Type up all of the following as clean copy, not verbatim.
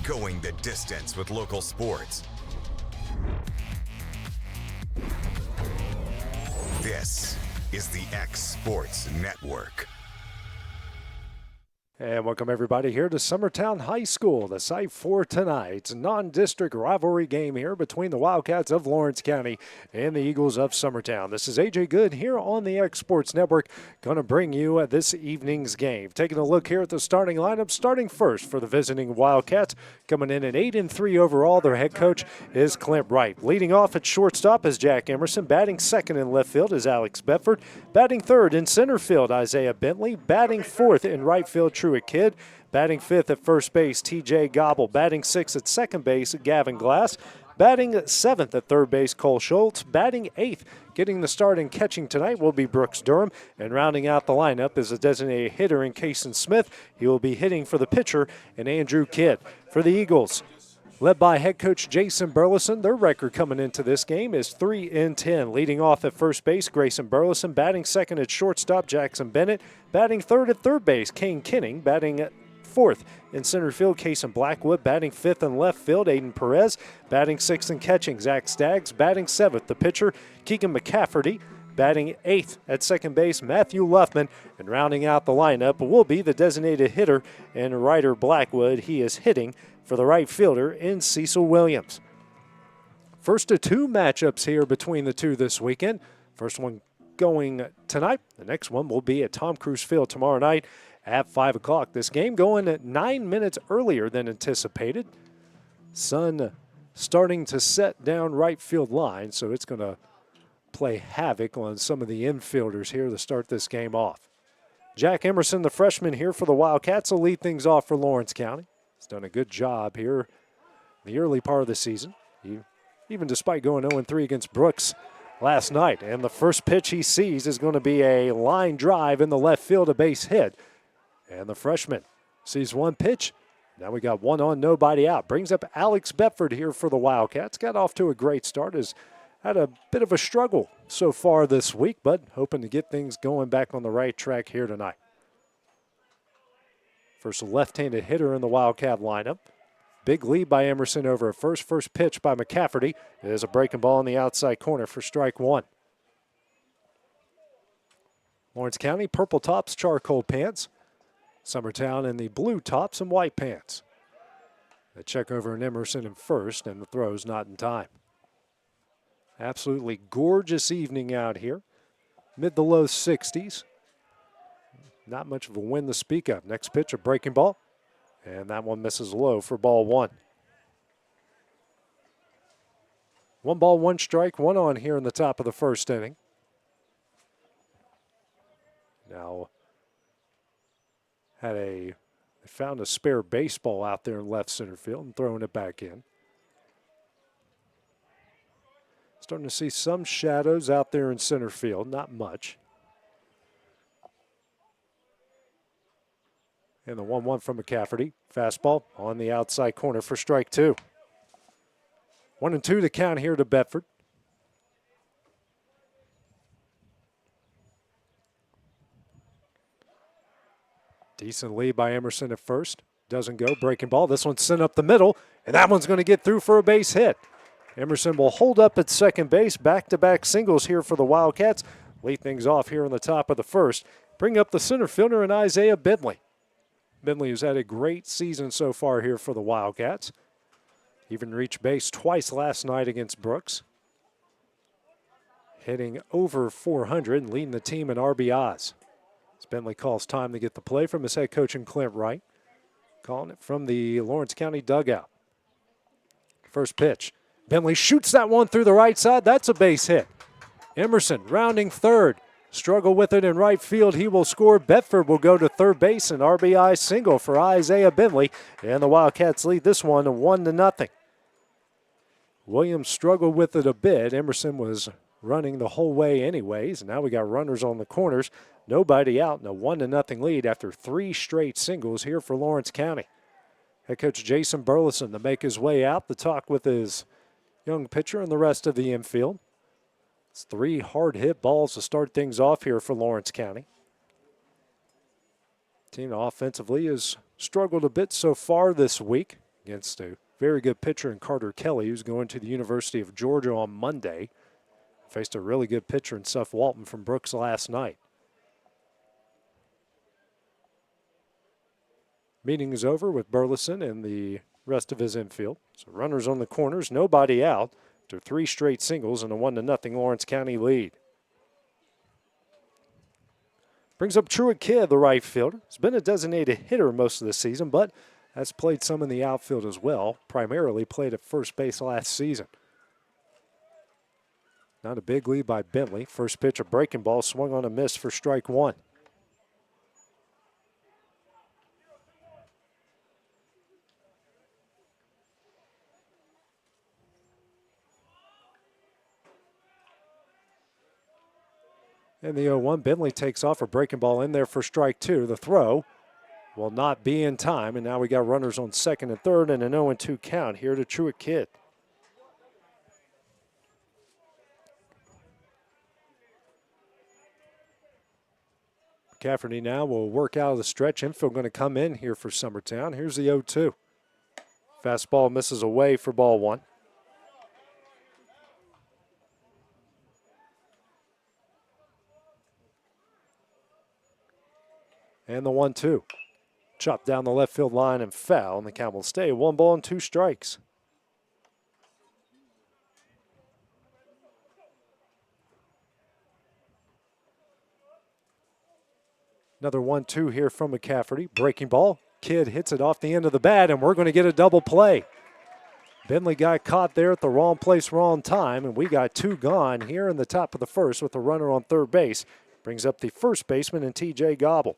going the distance with local sports. This is the X Sports Network. And welcome everybody here to Summertown High School, the site for tonight's non-district rivalry game here between the Wildcats of Lawrence County and the Eagles of Summertown. This is AJ Good here on the X Sports Network, going to bring you this evening's game. Taking a look here at the starting lineup, starting first for the visiting Wildcats, coming in at 8-3 overall. Their head coach is Clint Wright. Leading off at shortstop is Jack Emerson. Batting second in left field is Alex Bedford. Batting third in center field, Isaiah Bentley. Batting fourth in right field, Truett Kidd. Batting fifth at first base, TJ Gobble. Batting sixth at second base, Gavin Glass. Batting seventh at third base, Cole Schultz. Batting eighth, getting the start and catching tonight will be Brooks Durham. And rounding out the lineup is a designated hitter in Kason Smith. He will be hitting for the pitcher, and Andrew Kidd. For the Eagles, led by head coach Jason Burleson, their record coming into this game is 3-10. Leading off at first base, Grayson Burleson. Batting second at shortstop, Jackson Bennett. Batting third at third base, Kane Kinning. Batting fourth in center field, Kason Blackwood. Batting fifth in left field, Aiden Perez. Batting sixth and catching, Zach Staggs. Batting seventh, the pitcher, Keegan McCafferty. Batting eighth at second base, Matthew Luffman. And rounding out the lineup will be the designated hitter and Ryder Blackwood. He is hitting for the right fielder in Cecil Williams. First of two matchups here between the two this weekend. First one going tonight. The next one will be at Tom Cruise Field tomorrow night at 5 o'clock. This game going at 9 minutes earlier than anticipated. Sun starting to set down right field line, so it's going to play havoc on some of the infielders here to start this game off. Jack Emerson, the freshman here for the Wildcats, will lead things off for Lawrence County. He's done a good job here in the early part of the season, even despite going 0-3 against Brooks last night. And the first pitch he sees is going to be a line drive in the left field, a base hit. And the freshman sees one pitch. Now we got one on, nobody out. Brings up Alex Bedford here for the Wildcats. Got off to a great start. Has had a bit of a struggle so far this week, but hoping to get things going back on the right track here tonight. First left-handed hitter in the Wildcat lineup. Big lead by Emerson over at first. First pitch by McCafferty. There's a breaking ball in the outside corner for strike one. Lawrence County, purple tops, charcoal pants. Summertown in the blue tops and white pants. The check over in Emerson in first, and the throw's not in time. Absolutely gorgeous evening out here. Mid to low 60s. Not much of a wind to speak of. Next pitch, a breaking ball. And that one misses low for ball one. 1 ball, 1 strike, 1 on here in the top of the first inning. Now, they found a spare baseball out there in left center field and throwing it back in. Starting to see some shadows out there in center field, not much. And the 1-1 from McCafferty. Fastball on the outside corner for strike two. 1-2 to count here to Bedford. Decent lead by Emerson at first. Doesn't go. Breaking ball. This one's sent up the middle, and that one's going to get through for a base hit. Emerson will hold up at second base. Back-to-back singles here for the Wildcats. Lead things off here in the top of the first. Bring up the center fielder and Isaiah Bentley. Bentley has had a great season so far here for the Wildcats. Even reached base twice last night against Brooks. Hitting over 400 and leading the team in RBIs. As Bentley calls time to get the play from his head coach and Clint Wright. Calling it from the Lawrence County dugout. First pitch. Bentley shoots that one through the right side. That's a base hit. Emerson rounding third. Struggle with it in right field. He will score. Bedford will go to third base. An RBI single for Isaiah Bentley. And the Wildcats lead this one 1-0. Williams struggled with it a bit. Emerson was running the whole way anyways. And now we got runners on the corners. Nobody out, and a 1-0 lead after 3 straight singles here for Lawrence County. Head coach Jason Burleson to make his way out to talk with his young pitcher and the rest of the infield. It's 3 hard-hit balls to start things off here for Lawrence County. Team offensively has struggled a bit so far this week. against a very good pitcher in Carter Kelly, who's going to the University of Georgia on Monday. Faced a really good pitcher in Seth Walton from Brooks last night. Meeting is over with Burleson and the rest of his infield. So runners on the corners, nobody out after 3 straight singles and a 1-0 Lawrence County lead. Brings up Truett Kidd, the right fielder. He's been a designated hitter most of the season, but has played some in the outfield as well. Primarily played at first base last season. Not a big lead by Bentley. First pitch, a breaking ball, swung on a miss for strike 1. And the 0-1, Bentley takes off, a breaking ball in there for strike 2. The throw will not be in time, and now we got runners on second and third and an 0-2 count here to Truett Kidd. McCafferty now will work out of the stretch. Infield going to come in here for Summertown. Here's the 0-2. Fastball misses away for ball 1. And the 1-2. Chopped down the left field line and foul, and the count will stay 1 ball and 2 strikes. Another 1-2 here from McCafferty. Breaking ball. Kidd hits it off the end of the bat, and we're going to get a double play. Bentley got caught there at the wrong place, wrong time, and we got 2 gone here in the top of the first with the runner on third base. Brings up the first baseman and T.J. Gobble.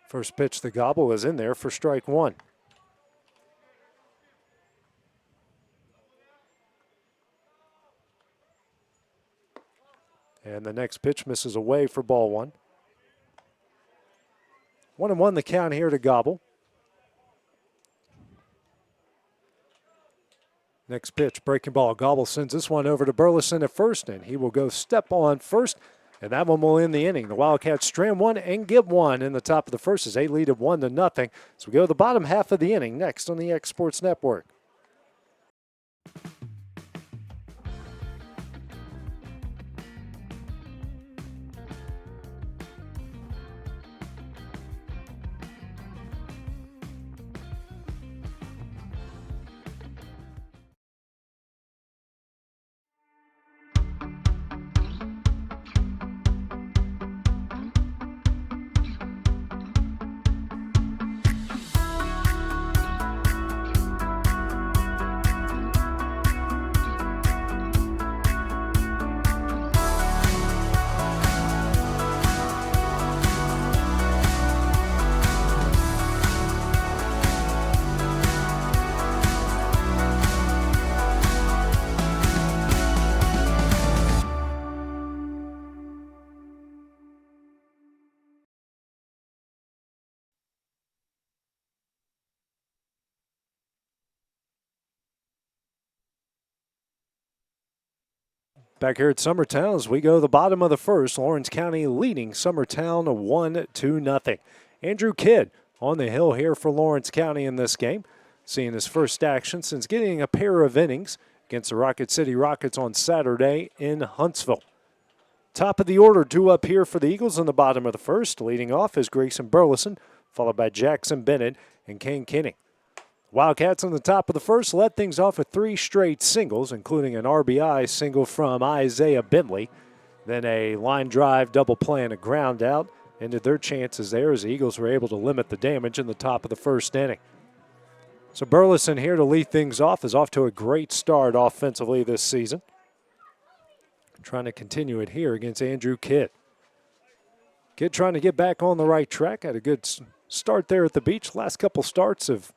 First pitch, the Gobble is in there for strike 1. And the next pitch misses away for ball 1. 1-1 the count here to Gobble. Next pitch, breaking ball. Gobble sends this one over to Burleson at first, and he will go step on first. And that one will end the inning. The Wildcats strand 1 and get 1 in the top of the first as they lead it 1-0. So we go to the bottom half of the inning next on the X Sports Network. Back here at Summertown as we go to the bottom of the first. Lawrence County leading Summertown 1-0. Andrew Kidd on the hill here for Lawrence County in this game. Seeing his first action since getting a pair of innings against the Rocket City Rockets on Saturday in Huntsville. Top of the order, 2 up here for the Eagles in the bottom of the first. Leading off is Grayson Burleson, followed by Jackson Bennett and Kane Kinney. Wildcats on the top of the first led things off with 3 straight singles, including an RBI single from Isaiah Bentley. Then a line drive, double play, and a ground out ended their chances there as the Eagles were able to limit the damage in the top of the first inning. So Burleson here to lead things off is off to a great start offensively this season. Trying to continue it here against Andrew Kidd. Kidd trying to get back on the right track. Had a good start there at the beach. Last couple starts have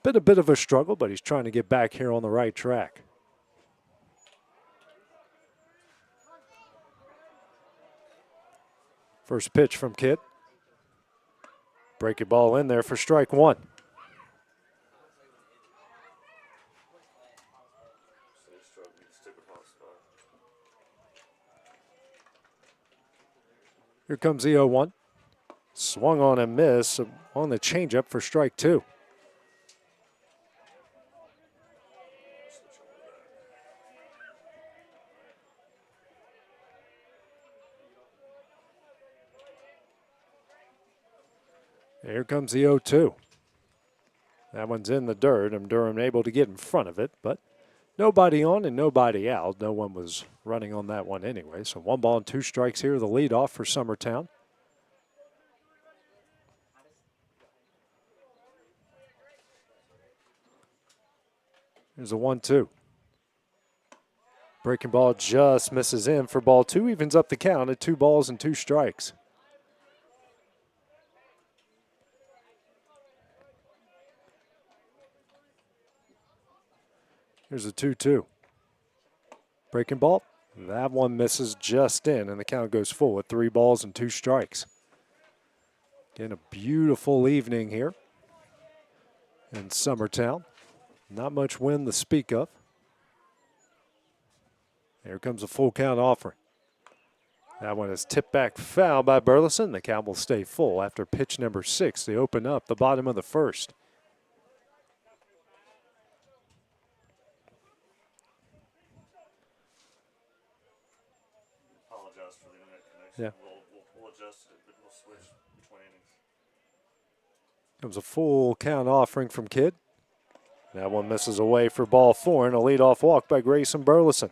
been a bit of a struggle, but he's trying to get back here on the right track. First pitch from Kidd. Breaking ball in there for strike 1. Here comes the 0-1. Swung on and miss on the changeup for strike 2. Here comes the 0-2. That one's in the dirt, and Durham able to get in front of it, but nobody on and nobody out. No one was running on that one anyway. So 1 ball and 2 strikes here, the leadoff for Summertown. Here's a 1-2. Breaking ball just misses in for ball 2, evens up the count at 2 balls and 2 strikes. Here's a 2-2. Breaking ball. That one misses just in, and the count goes full at 3 balls and 2 strikes. Again, a beautiful evening here in Summertown. Not much wind to speak of. Here comes a full count offering. That one is tipped back foul by Burleson. The count will stay full after pitch number 6. They open up the bottom of the first. Yeah. We'll adjust it, but we'll switch between innings. Comes a full count offering from Kidd. That one misses away for ball 4, and a leadoff walk by Grayson Burleson.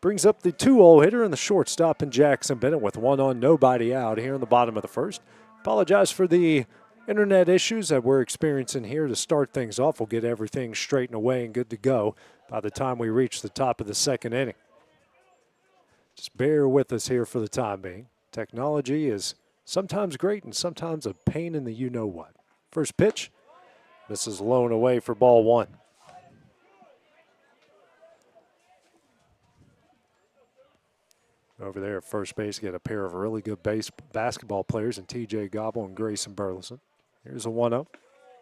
Brings up the 2-0 hitter and the shortstop in Jackson Bennett with 1 on, nobody out here in the bottom of the first. Apologize for the internet issues that we're experiencing here to start things off. We'll get everything straightened away and good to go by the time we reach the top of the second inning. Just bear with us here for the time being. Technology is sometimes great and sometimes a pain in the you-know-what. First pitch, misses low and away for ball 1. Over there at first base, get a pair of really good basketball players in T.J. Gobble and Grayson Burleson. Here's a 1-0.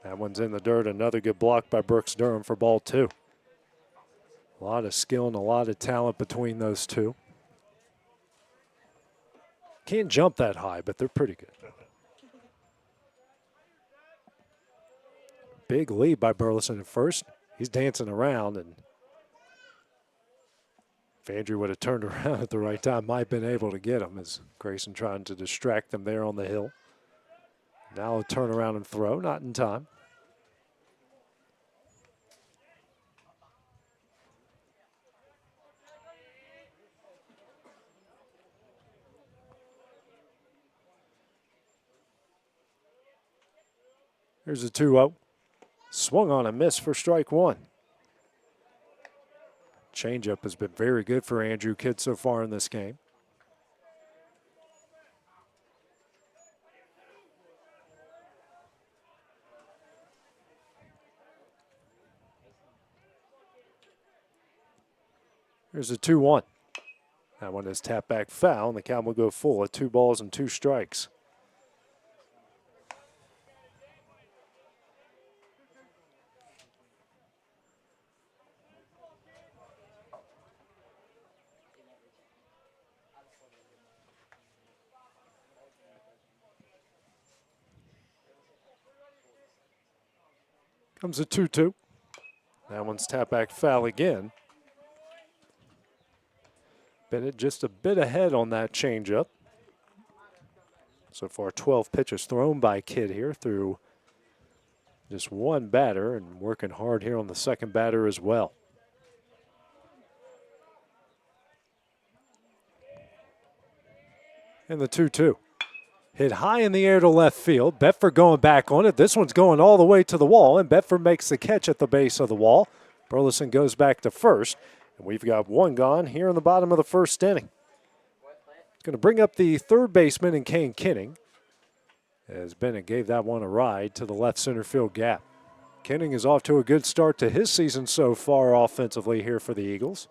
That one's in the dirt. Another good block by Brooks Durham for ball 2. A lot of skill and a lot of talent between those two. Can't jump that high, but they're pretty good. Big lead by Burleson at first. He's dancing around, and if Andrew would have turned around at the right time, might have been able to get him as Grayson trying to distract them there on the hill. Now a turn around and throw, not in time. Here's a 2-0. Swung on a miss for strike 1. Changeup has been very good for Andrew Kidd so far in this game. Here's a 2-1. That one is tapped back foul, and the count will go full at 2 balls and 2 strikes. Comes a 2-2. That one's tapped back foul again. Bennett just a bit ahead on that changeup. So far, 12 pitches thrown by Kidd here through just 1 batter, and working hard here on the second batter as well. And the 2-2. Hit high in the air to left field. Bedford going back on it. This one's going all the way to the wall, and Bedford makes the catch at the base of the wall. Burleson goes back to first, and we've got 1 gone here in the bottom of the first inning. It's going to bring up the third baseman in Kane Kinning, as Bennett gave that one a ride to the left center field gap. Kinning is off to a good start to his season so far offensively here for the Eagles.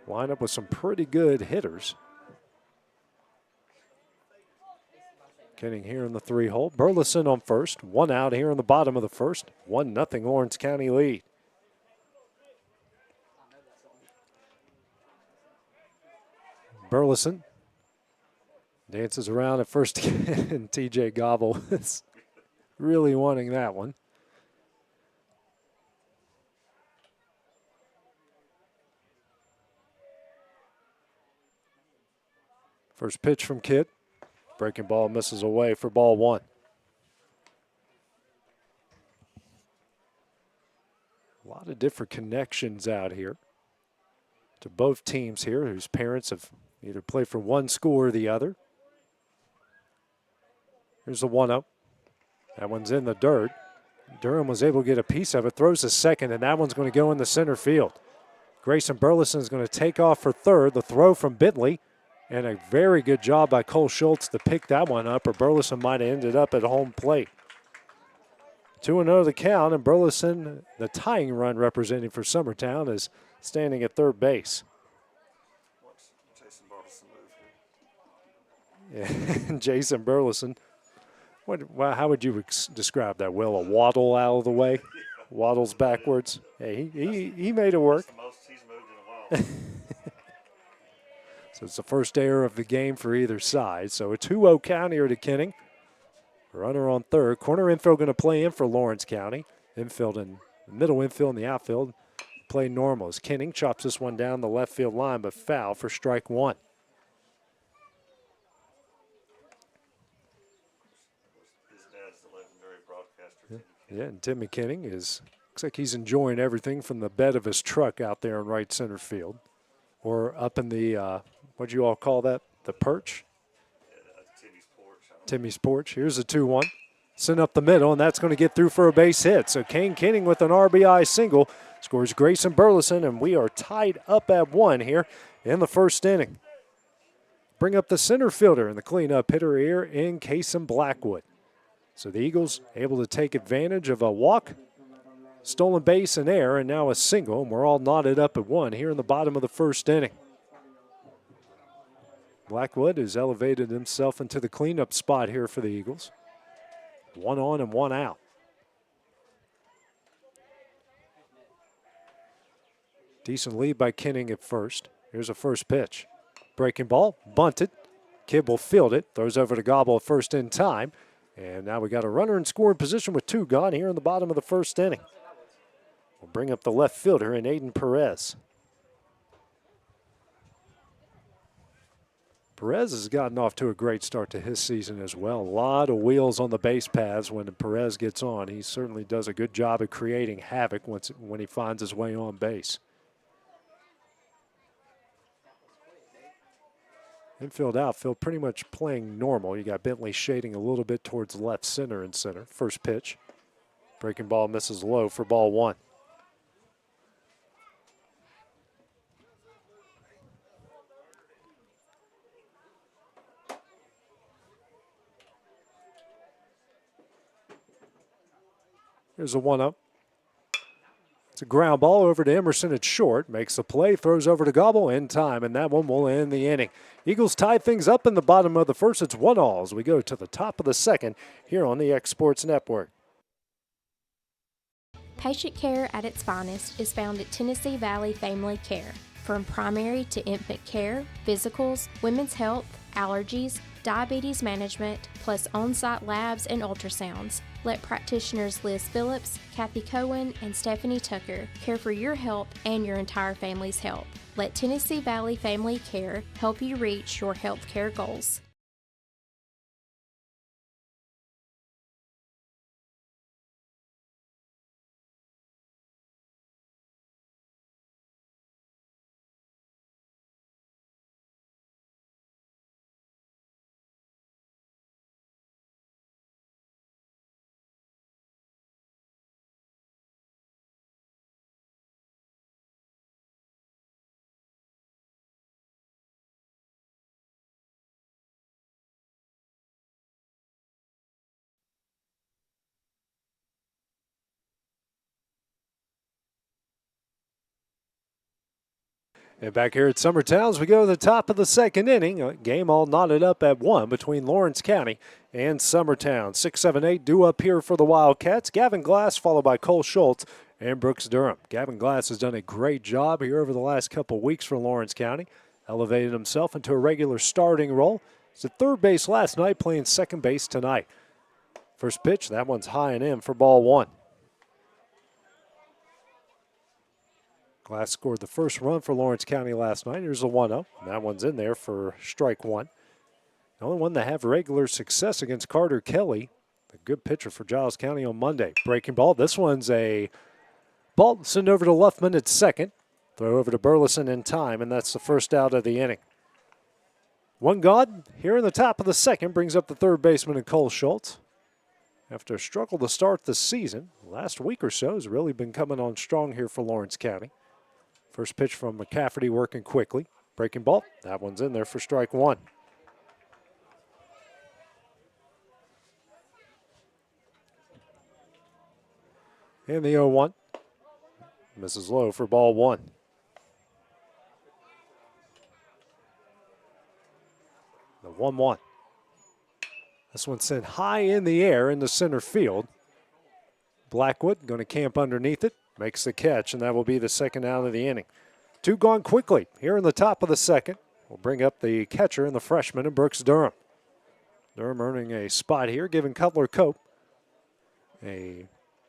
Line up with some pretty good hitters. Kenning here in the 3-hole. Burleson on first. 1 out here in the bottom of the first. 1-0 Lawrence County lead. Burleson dances around at first again. TJ Gobble is really wanting that one. First pitch from Kidd. Breaking ball misses away for ball 1. A lot of different connections out here to both teams here whose parents have either played for one school or the other. Here's the 1-0. That one's in the dirt. Durham was able to get a piece of it, throws a second, and that one's going to go in the center field. Grayson Burleson is going to take off for third. The throw from Bentley, and a very good job by Cole Schultz to pick that one up, or Burleson might have ended up at home plate. 2-0 the count, and Burleson, the tying run representing for Summertown, is standing at third base. Watch Jason Bartleson move here. Yeah, Jason Burleson. How would you describe that, Will? A waddle out of the way? Waddles backwards? Hey, he made it work. That's the most he's moved in a while. So it's the first error of the game for either side. So a 2-0 count here to Kenning. Runner on third. Corner infield going to play in for Lawrence County. Infield and middle infield and the outfield play normal as Kenning chops this one down the left field line, but foul for strike 1. His dad's the legendary broadcaster. Yeah, and Tim McKinning looks like he's enjoying everything from the bed of his truck out there in right center field. Or up in the, what'd you all call that? The perch? Timmy's porch. Timmy's porch. Here's a 2-1. Sent up the middle, and that's going to get through for a base hit. So Kane Kenning with an RBI single scores Grayson Burleson, and we are tied up at 1 here in the first inning. Bring up the center fielder and the cleanup hitter here in Kason Blackwood. So the Eagles able to take advantage of a walk, stolen base and error, and now a single, and we're all knotted up at 1 here in the bottom of the first inning. Blackwood has elevated himself into the cleanup spot here for the Eagles. 1 on and 1 out. Decent lead by Kenning at first. Here's a first pitch. Breaking ball, bunted. Kidd will field it, throws over to Gobble at first in time. And now we got a runner in scoring position with 2 gone here in the bottom of the first inning. We'll bring up the left fielder in Aiden Perez. Perez has gotten off to a great start to his season as well. A lot of wheels on the base paths when Perez gets on. He certainly does a good job of creating havoc when he finds his way on base. Infield, outfield pretty much playing normal. You got Bentley shading a little bit towards left center and center. First pitch. Breaking ball misses low for ball 1. Here's a 1-0. It's a ground ball over to Emerson at short. Makes the play, throws over to Gobble in time, and that one will end the inning. Eagles tie things up in the bottom of the first. It's 1-1 as we go to the top of the second here on the X Sports Network. Patient care at its finest is found at Tennessee Valley Family Care. From primary to infant care, physicals, women's health, allergies, diabetes management, plus on-site labs and ultrasounds. Let practitioners Liz Phillips, Kathy Cohen, and Stephanie Tucker care for your health and your entire family's health. Let Tennessee Valley Family Care help you reach your health care goals. And back here at Summertown, as we go to the top of the second inning, a game all knotted up at 1 between Lawrence County and Summertown. 6-7-8 due up here for the Wildcats. Gavin Glass followed by Cole Schultz and Brooks Durham. Gavin Glass has done a great job here over the last couple of weeks for Lawrence County. Elevated himself into a regular starting role. He's at third base last night, playing second base tonight. First pitch, that one's high and in for ball 1. Glass scored the first run for Lawrence County last night. Here's the 1-0. That one's in there for strike 1. The only one to have regular success against Carter Kelly, a good pitcher for Giles County on Monday. Breaking ball. This one's a ball sent over to Luffman at second. Throw over to Burleson in time, and that's the first out of the inning. One gone here in the top of the second brings up the third baseman in Cole Schultz. After a struggle to start the season, last week or so has really been coming on strong here for Lawrence County. First pitch from McCafferty working quickly. Breaking ball. That one's in there for strike 1. And the 0-1. Misses low for ball 1. The 1-1. This one sent high in the air into center field. Blackwood going to camp underneath it. Makes the catch, and that will be the second out of the inning. 2 gone quickly here in the top of the second. We'll bring up the catcher and the freshman in Brooks Durham. Durham earning a spot here, giving Cutler Cope a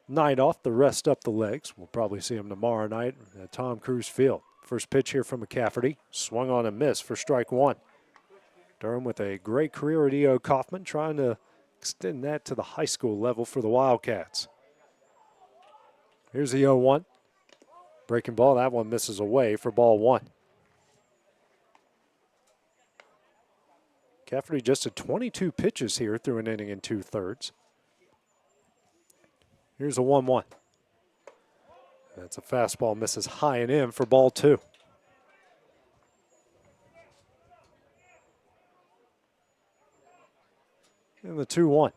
night off to rest up the legs. We'll probably see him tomorrow night at Tom Cruise Field. First pitch here from McCafferty. Swung on and missed for strike 1. Durham with a great career at E.O. Kaufman, trying to extend that to the high school level for the Wildcats. Here's the 0-1. Breaking ball, that one misses away for ball 1. McCafferty just had 22 pitches here through an inning and 2/3. Here's a 1-1. That's a fastball, misses high and in for ball 2. And the 2-1.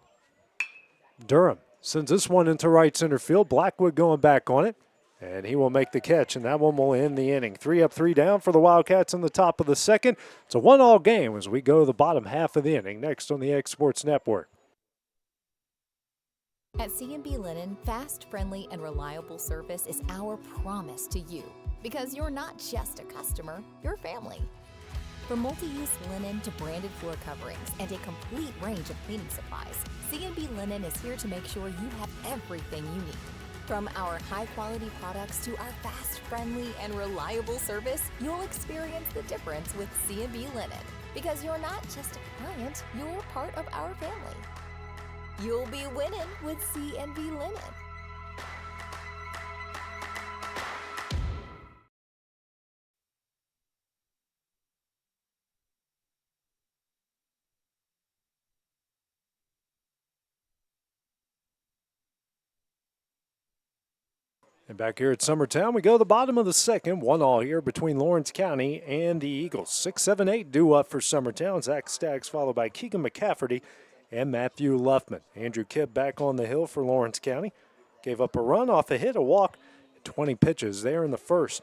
Durham sends this one into right center field. Blackwood going back on it, and he will make the catch, and that one will end the inning. 3 up, 3 down for the Wildcats in the top of the second. It's a 1-all game as we go to the bottom half of the inning. Next on the X Sports Network. At C&B Linen, fast, friendly, and reliable service is our promise to you. Because you're not just a customer, you're family. From multi-use linen to branded floor coverings and a complete range of cleaning supplies, C&B Linen is here to make sure you have everything you need. From our high-quality products to our fast, friendly, and reliable service, you'll experience the difference with C&B Linen. Because you're not just a client, you're part of our family. You'll be winning with C&B Linen. And back here at Summertown, we go to the bottom of the second. 1-all here between Lawrence County and the Eagles. 6-7-8 due up for Summertown. Zach Staggs followed by Keegan McCafferty and Matthew Luffman. Andrew Kidd back on the hill for Lawrence County. Gave up a run off a hit, a walk, 20 pitches there in the first.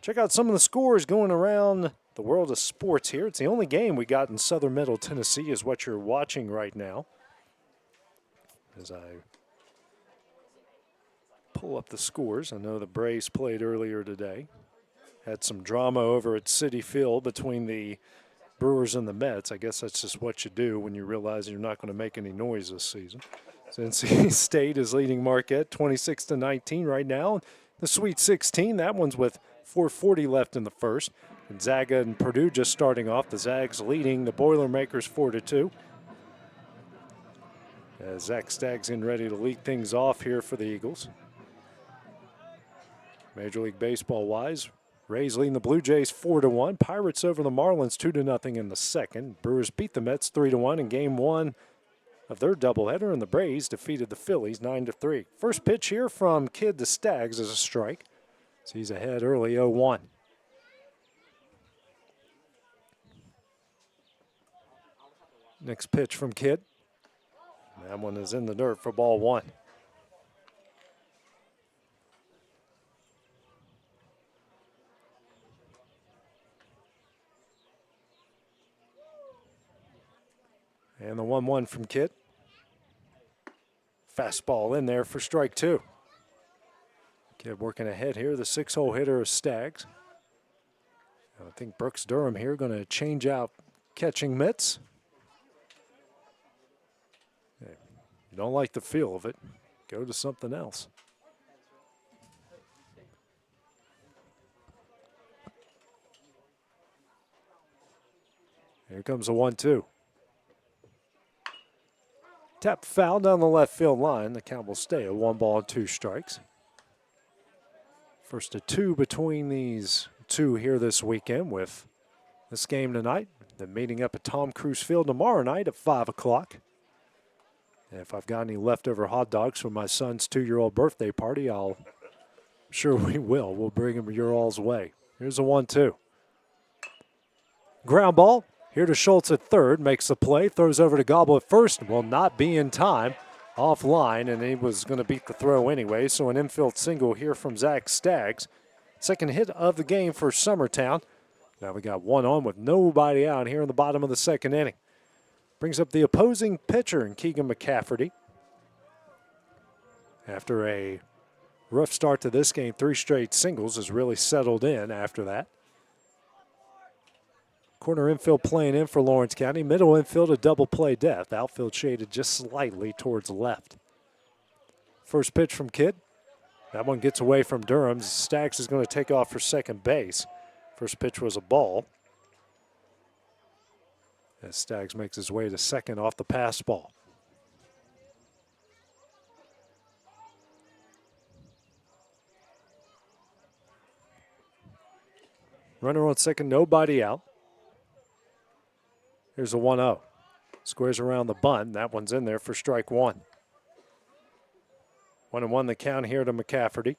Check out some of the scores going around the world of sports here. It's the only game we got in Southern Middle Tennessee is what you're watching right now. As I pull up the scores. I know the Braves played earlier today. Had some drama over at Citi Field between the Brewers and the Mets. I guess that's just what you do when you realize you're not going to make any noise this season. So NC State is leading Marquette 26-19 right now. The Sweet 16, that one's with 4:40 left in the first. Gonzaga and Purdue just starting off. The Zags leading the Boilermakers 4-2. As Zach Staggs in ready to lead things off here for the Eagles. Major League Baseball-wise, Rays leading the Blue Jays 4-1. Pirates over the Marlins 2-0 in the second. Brewers beat the Mets 3-1 in Game 1 of their doubleheader, and the Braves defeated the Phillies 9-3. First pitch here from Kidd to Staggs is a strike. So he's ahead early 0-1. Next pitch from Kidd. That one is in the dirt for ball 1. And the 1-1 from Kidd. Fastball in there for strike 2. Kidd working ahead here, the 6-hole hitter of Stags. I think Brooks Durham here going to change out catching mitts. Hey, you don't like the feel of it, go to something else. Here comes a 1-2. Tap foul down the left field line. The count will stay at 1 ball and 2 strikes. First of 2 between these two here this weekend with this game tonight. Then meeting up at Tom Cruise Field tomorrow night at 5 o'clock. And if I've got any leftover hot dogs for my son's 2-year-old birthday party, I'm sure we will. We'll bring them your all's way. Here's a 1-2. Ground ball. Here to Schultz at third, makes the play, throws over to Gobble at first, will not be in time, offline, and he was going to beat the throw anyway, so an infield single here from Zach Staggs. Second hit of the game for Summertown. Now we got 1 on with nobody out here in the bottom of the second inning. Brings up the opposing pitcher in Keegan McCafferty. After a rough start to this game, 3 straight singles, has really settled in after that. Corner infield playing in for Lawrence County. Middle infield a double play death. Outfield shaded just slightly towards left. First pitch from Kidd. That one gets away from Durham. Staggs is going to take off for second base. First pitch was a ball. As Staggs makes his way to second off the pass ball. Runner on second, nobody out. Here's a 1-0. Squares around the bunt. That one's in there for strike 1. 1-1 the count here to McCafferty.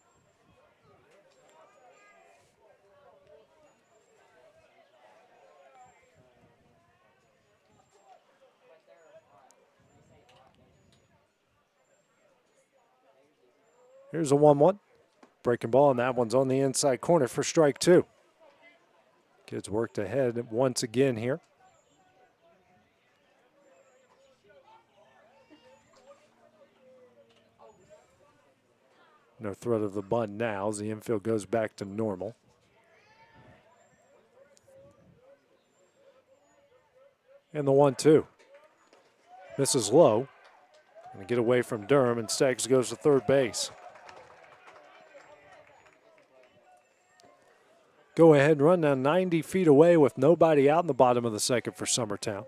Here's a 1-1. Breaking ball, and that one's on the inside corner for strike 2. Kids worked ahead once again here. No threat of the bunt now as the infield goes back to normal. And the 1-2. Misses low. Going to get away from Durham, and Staggs goes to third base. Go ahead run now 90 feet away with nobody out in the bottom of the second for Summertown.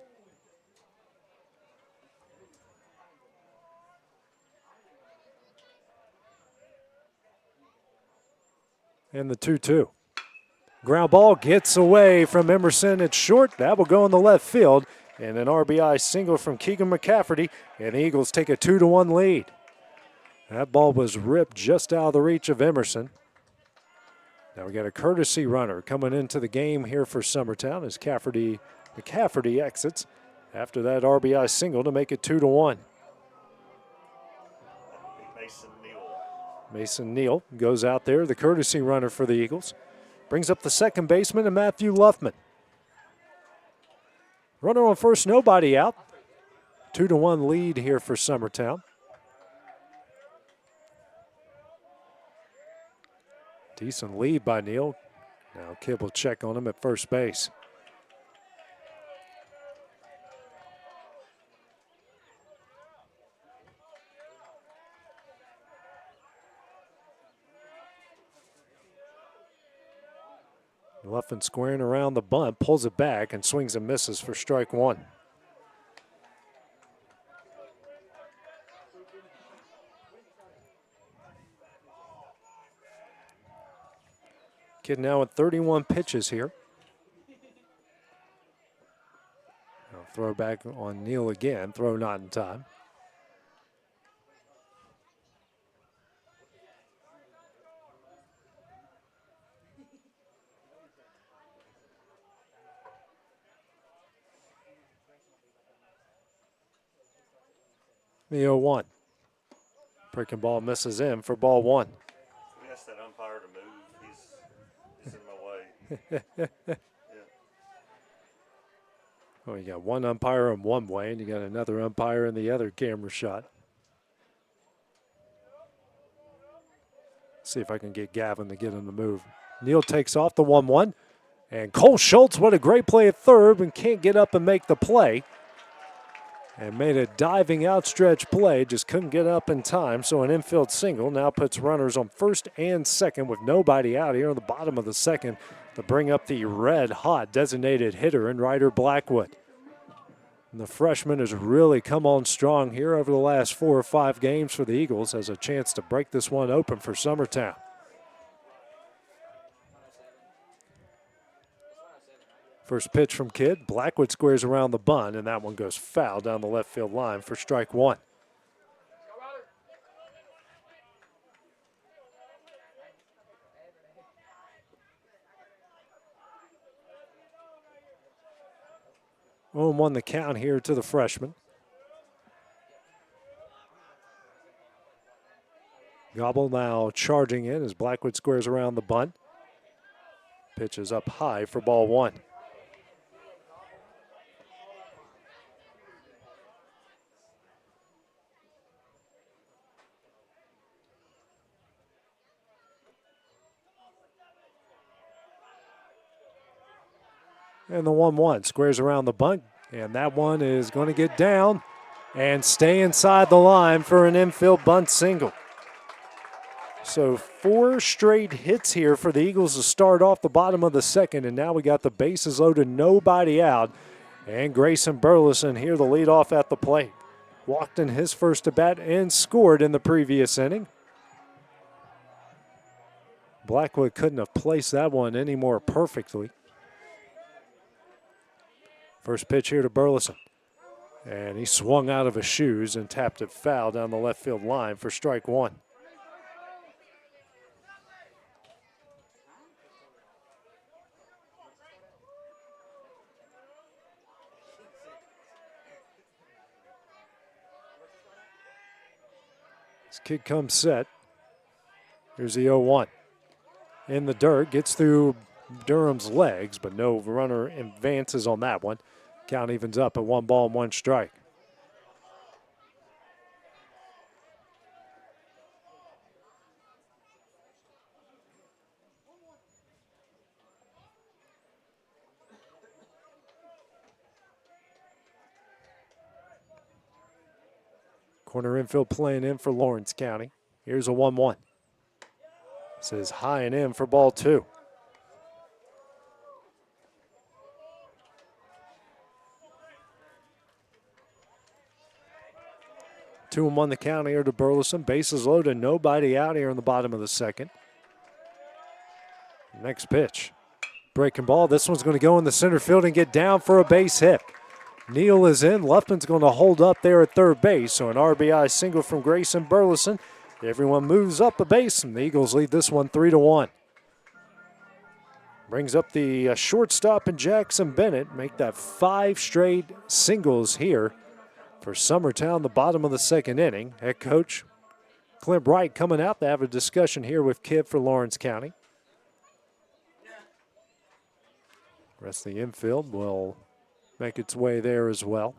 And the 2-2. Ground ball gets away from Emerson. It's short. That will go in the left field. And an RBI single from Keegan McCafferty. And the Eagles take a 2-1 lead. That ball was ripped just out of the reach of Emerson. Now we got a courtesy runner coming into the game here for Summertown as McCafferty exits after that RBI single to make it 2-1. Mason Neal goes out there, the courtesy runner for the Eagles. Brings up the second baseman and Matthew Luffman. Runner on first, nobody out. 2-1 lead here for Summertown. Decent lead by Neal. Now Kidd will check on him at first base. Luffin squaring around the bunt, pulls it back and swings and misses for strike 1. Kidd now at 31 pitches here. Now throw back on Neal again, throw not in time. The 0-1. Breaking ball misses in for ball 1. We asked that umpire to move. He's in my way. Yeah. Oh, you got one umpire in one way, and you got another umpire in the other camera shot. See if I can get Gavin to get him to move. Neal takes off the 1-1. And Cole Schultz, what a great play at third, and can't get up and make the play. And made a diving outstretch play, just couldn't get up in time. So an infield single now puts runners on first and second with nobody out here on the bottom of the second to bring up the red-hot designated hitter in Ryder Blackwood. And the freshman has really come on strong here over the last 4 or 5 games for the Eagles, has a chance to break this one open for Summertown. First pitch from Kidd. Blackwood squares around the bunt, and that one goes foul down the left field line for strike one. Won the count here to the freshman. Gobble now charging in as Blackwood squares around the bunt. Pitch is up high for ball one. And the 1-1 squares around the bunt, and that one is going to get down and stay inside the line for an infield bunt single. So 4 straight hits here for the Eagles to start off the bottom of the second, and now we got the bases loaded, nobody out. And Grayson Burleson here, the leadoff at the plate. Walked in his first at bat and scored in the previous inning. Blackwood couldn't have placed that one any more perfectly. First pitch here to Burleson. And he swung out of his shoes and tapped it foul down the left field line for strike one. This kid comes set. Here's the 0-1. In the dirt, gets through Durham's legs, but no runner advances on that one. Count evens up at 1 ball and 1 strike. Corner infield playing in for Lawrence County. Here's a 1-1. This is high and in for ball 2. 2-1 the count here to Burleson. Bases loaded, nobody out here in the bottom of the second. Next pitch. Breaking ball. This one's going to go in the center field and get down for a base hit. Neal is in. Luffman's going to hold up there at third base. So an RBI single from Grayson Burleson. Everyone moves up a base, and the Eagles lead this one 3-1. Brings up the shortstop and Jackson Bennett. Make that 5 straight singles here for Summertown, the bottom of the second inning. Head coach Clint Wright coming out to have a discussion here with Kidd for Lawrence County. Rest of the infield will make its way there as well.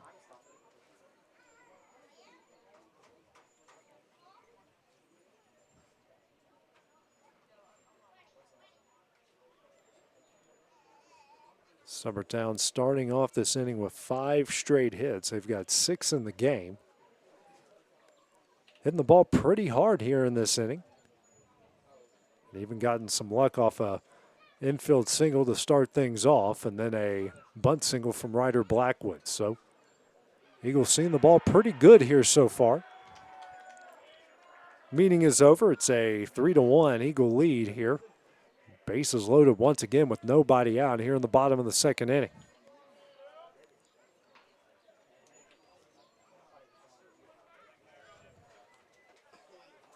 Summertown starting off this inning with 5 straight hits. They've got 6 in the game. Hitting the ball pretty hard here in this inning. They've even gotten some luck off a infield single to start things off, and then a bunt single from Ryder Blackwood. So Eagles seeing the ball pretty good here so far. Meeting is over. It's a 3-1 Eagle lead here. Bases loaded once again with nobody out here in the bottom of the second inning.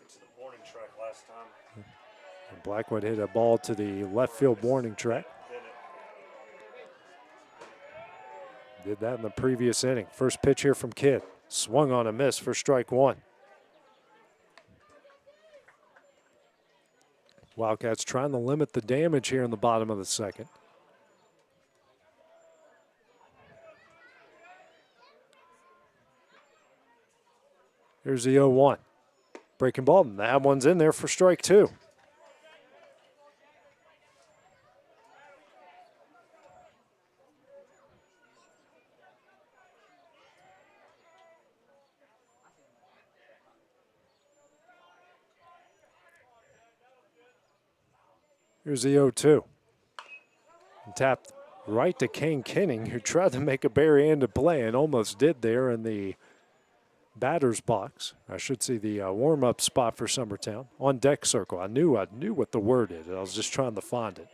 To the warning track last time. And Blackwood hit a ball to the left field warning track. Did that in the previous inning. First pitch here from Kidd. Swung on a miss for strike one. Wildcats trying to limit the damage here in the bottom of the second. Here's the 0-1. Breaking ball, and that one's in there for strike two. Here's the 0-2. Tapped right to Kane Kinning, who tried to make a barehanded play and almost did there in the batter's box. I should see the warm-up spot for Summertown. On deck circle. I knew what the word is. I was just trying to find it.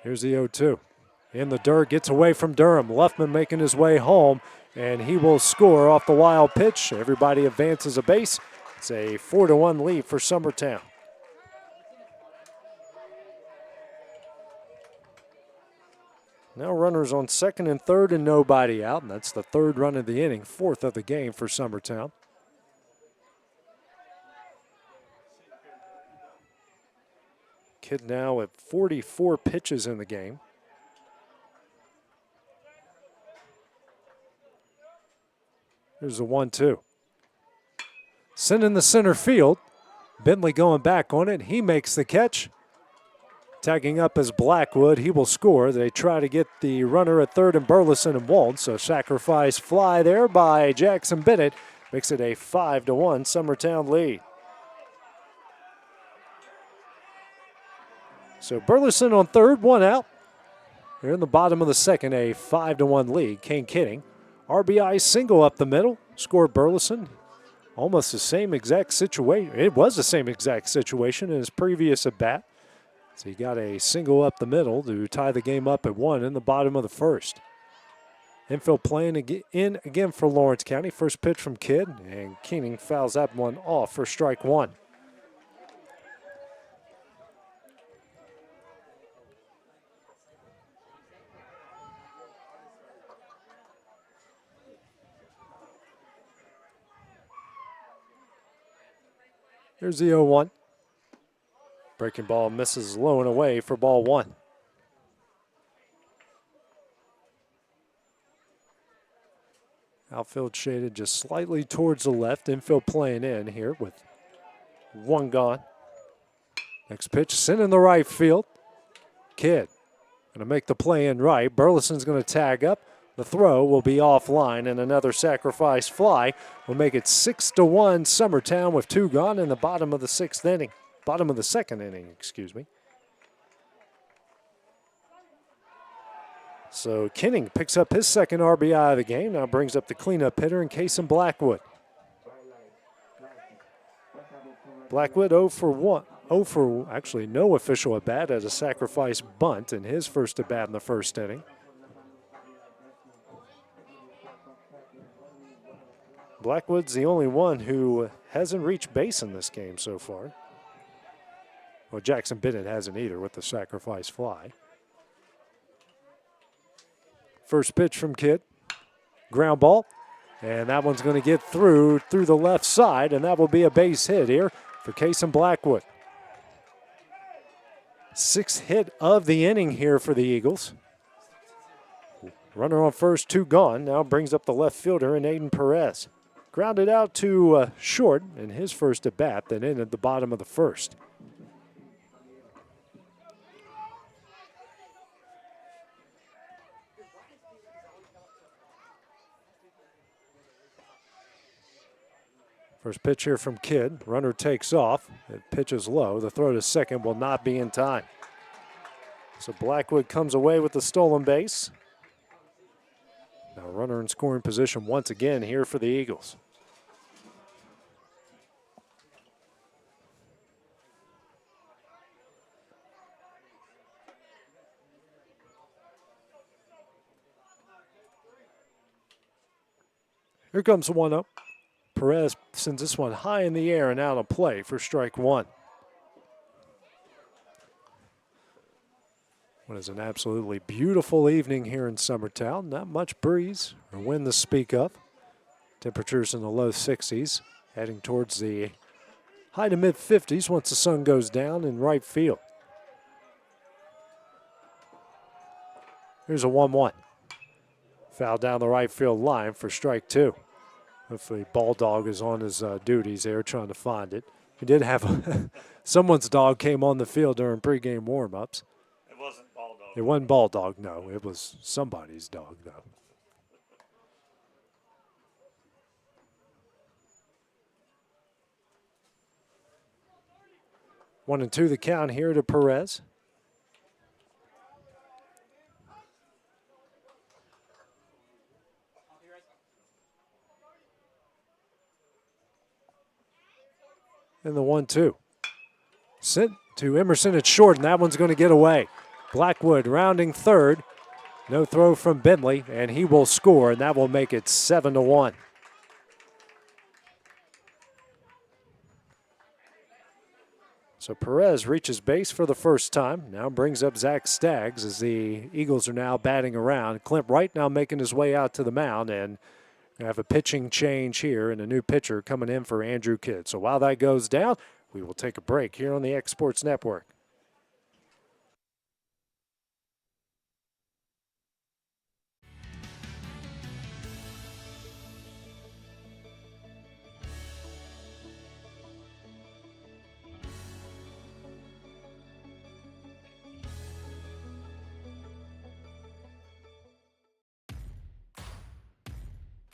Here's the 0-2. In the dirt, gets away from Durham. Luffman making his way home, and he will score off the wild pitch. Everybody advances a base. It's a 4-1 lead for Summertown. Now runners on second and third and nobody out, and that's the third run of the inning, fourth of the game for Summertown. Kid now at 44 pitches in the game. Here's the 1-2. Sent in the center field. Bentley going back on it. He makes the catch. Tagging up is Blackwood. He will score. They try to get the runner at third and Burleson and won't. So sacrifice fly there by Jackson Bennett. Makes it a 5-1 Summertown lead. So Burleson on third, one out. Here in the bottom of the second, a 5-1 lead. Kane Kinning. RBI single up the middle. Scored Burleson. Almost the same exact situation. It was the same exact situation in his previous at bat. So he got a single up the middle to tie the game up at 1 in the bottom of the first. Infield playing in again for Lawrence County. First pitch from Kidd, and Keening fouls that one off for strike one. Here's the 0-1. Breaking ball misses low and away for ball one. Outfield shaded just slightly towards the left. Infield playing in here with one gone. Next pitch sent in the right field. Kidd going to make the play in right. Burleson's going to tag up. The throw will be offline, and another sacrifice fly will make it 6-1 Summertown with two gone in the bottom of the second inning, excuse me. So Kinning picks up his second RBI of the game. Now brings up the cleanup hitter in Kason Blackwood. Blackwood 0 for 1. 0 for actually no official at bat as a sacrifice bunt in his first at bat in the first inning. Blackwood's the only one who hasn't reached base in this game so far. Well, Jackson Bennett hasn't either with the sacrifice fly. First pitch from Kidd. Ground ball. And that one's going to get through the left side, and that will be a base hit here for Kason Blackwood. Sixth hit of the inning here for the Eagles. Runner on first, two gone. Now brings up the left fielder in Aiden Perez. Grounded out to short in his first at bat, then in at the bottom of the first. First pitch here from Kidd. Runner takes off. It pitches low. The throw to second will not be in time. So Blackwood comes away with the stolen base. Now runner in scoring position once again here for the Eagles. Here comes the 1-0. Perez sends this one high in the air and out of play for strike one. What is an absolutely beautiful evening here in Summertown. Not much breeze or wind to speak of. Temperatures in the low 60s, heading towards the high to mid 50s once the sun goes down in right field. Here's a 1-1. Foul down the right field line for strike 2. Hopefully Ball Dog is on his duties there trying to find it. We did have someone's dog came on the field during pregame warm-ups. It wasn't Ball Dog. It wasn't Ball Dog, no. It was somebody's dog, though. 1-2 the count here to Perez. And the 1-2. Sent to Emerson at short, and that one's going to get away. Blackwood rounding third. No throw from Bentley, and he will score, and that will make it 7-1. So Perez reaches base for the first time. Now brings up Zach Staggs as the Eagles are now batting around. Clint Wright now making his way out to the mound, and we have a pitching change here and a new pitcher coming in for Andrew Kidd. So while that goes down, we will take a break here on the X Sports Network.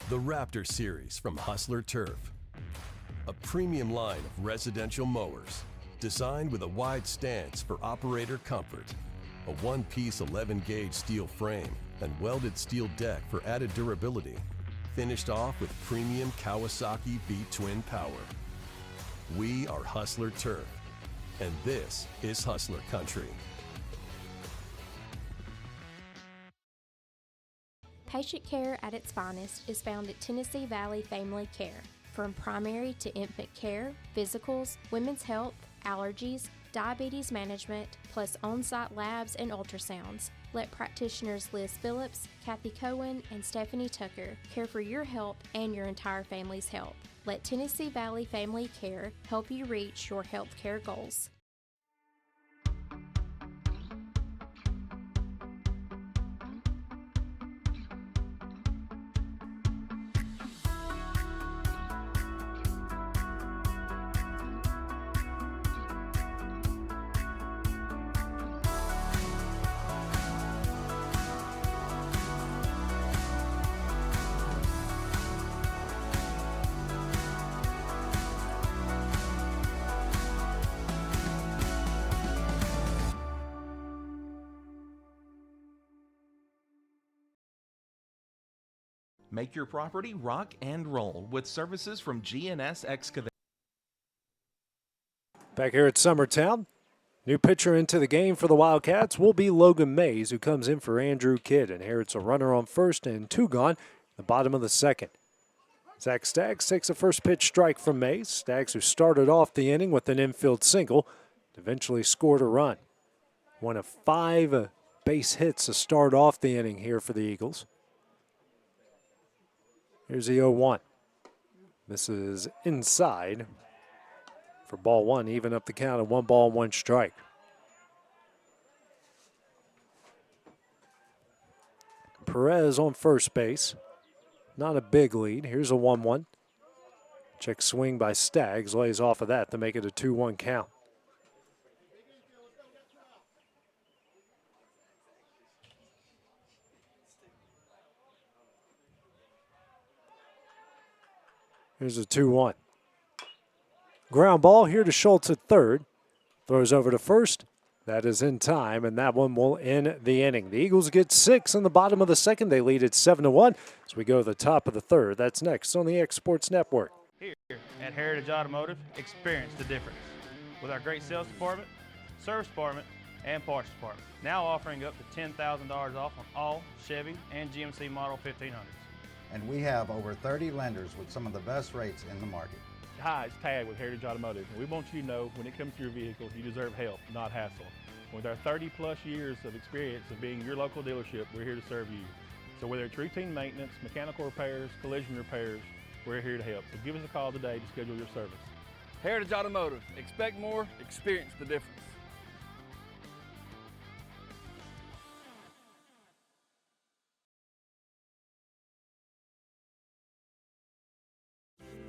The Raptor Series from Hustler Turf. A premium line of residential mowers designed with a wide stance for operator comfort. A one-piece 11-gauge steel frame and welded steel deck for added durability. Finished off with premium Kawasaki V-twin power. We are Hustler Turf, and this is Hustler Country. Patient care at its finest is found at Tennessee Valley Family Care. From primary to infant care, physicals, women's health, allergies, diabetes management, plus on-site labs and ultrasounds. Let practitioners Liz Phillips, Kathy Cohen, and Stephanie Tucker care for your health and your entire family's health. Let Tennessee Valley Family Care help you reach your health care goals. Make your property rock and roll with services from GNS Excavation. Back here at Summertown, new pitcher into the game for the Wildcats will be Logan Mays, who comes in for Andrew Kidd. And here it's a runner on first and 2 gone, the bottom of the second. Zach Staggs takes a first pitch strike from Mays. Staggs, who started off the inning with an infield single, eventually scored a run. One of 5 base hits to start off the inning here for the Eagles. Here's the 0-1. This is inside for ball 1, even up the count of 1 ball, 1 strike. Perez on first base. Not a big lead. Here's a 1-1. Check swing by Staggs. Lays off of that to make it a 2-1 count. Here's a 2-1. Ground ball here to Schultz at third. Throws over to first. That is in time, and that one will end the inning. The Eagles get 6 in the bottom of the second. They lead at 7-1 as we go to the top of the third. That's next on the X Sports Network. Here at Heritage Automotive, experience the difference. With our great sales department, service department, and parts department. Now offering up to $10,000 off on all Chevy and GMC Model 1500s. And we have over 30 lenders with some of the best rates in the market. Hi, it's Tad with Heritage Automotive, and we want you to know when it comes to your vehicle, you deserve help, not hassle. With our 30-plus years of experience of being your local dealership, we're here to serve you. So whether it's routine maintenance, mechanical repairs, collision repairs, we're here to help. So give us a call today to schedule your service. Heritage Automotive. Expect more, experience the difference.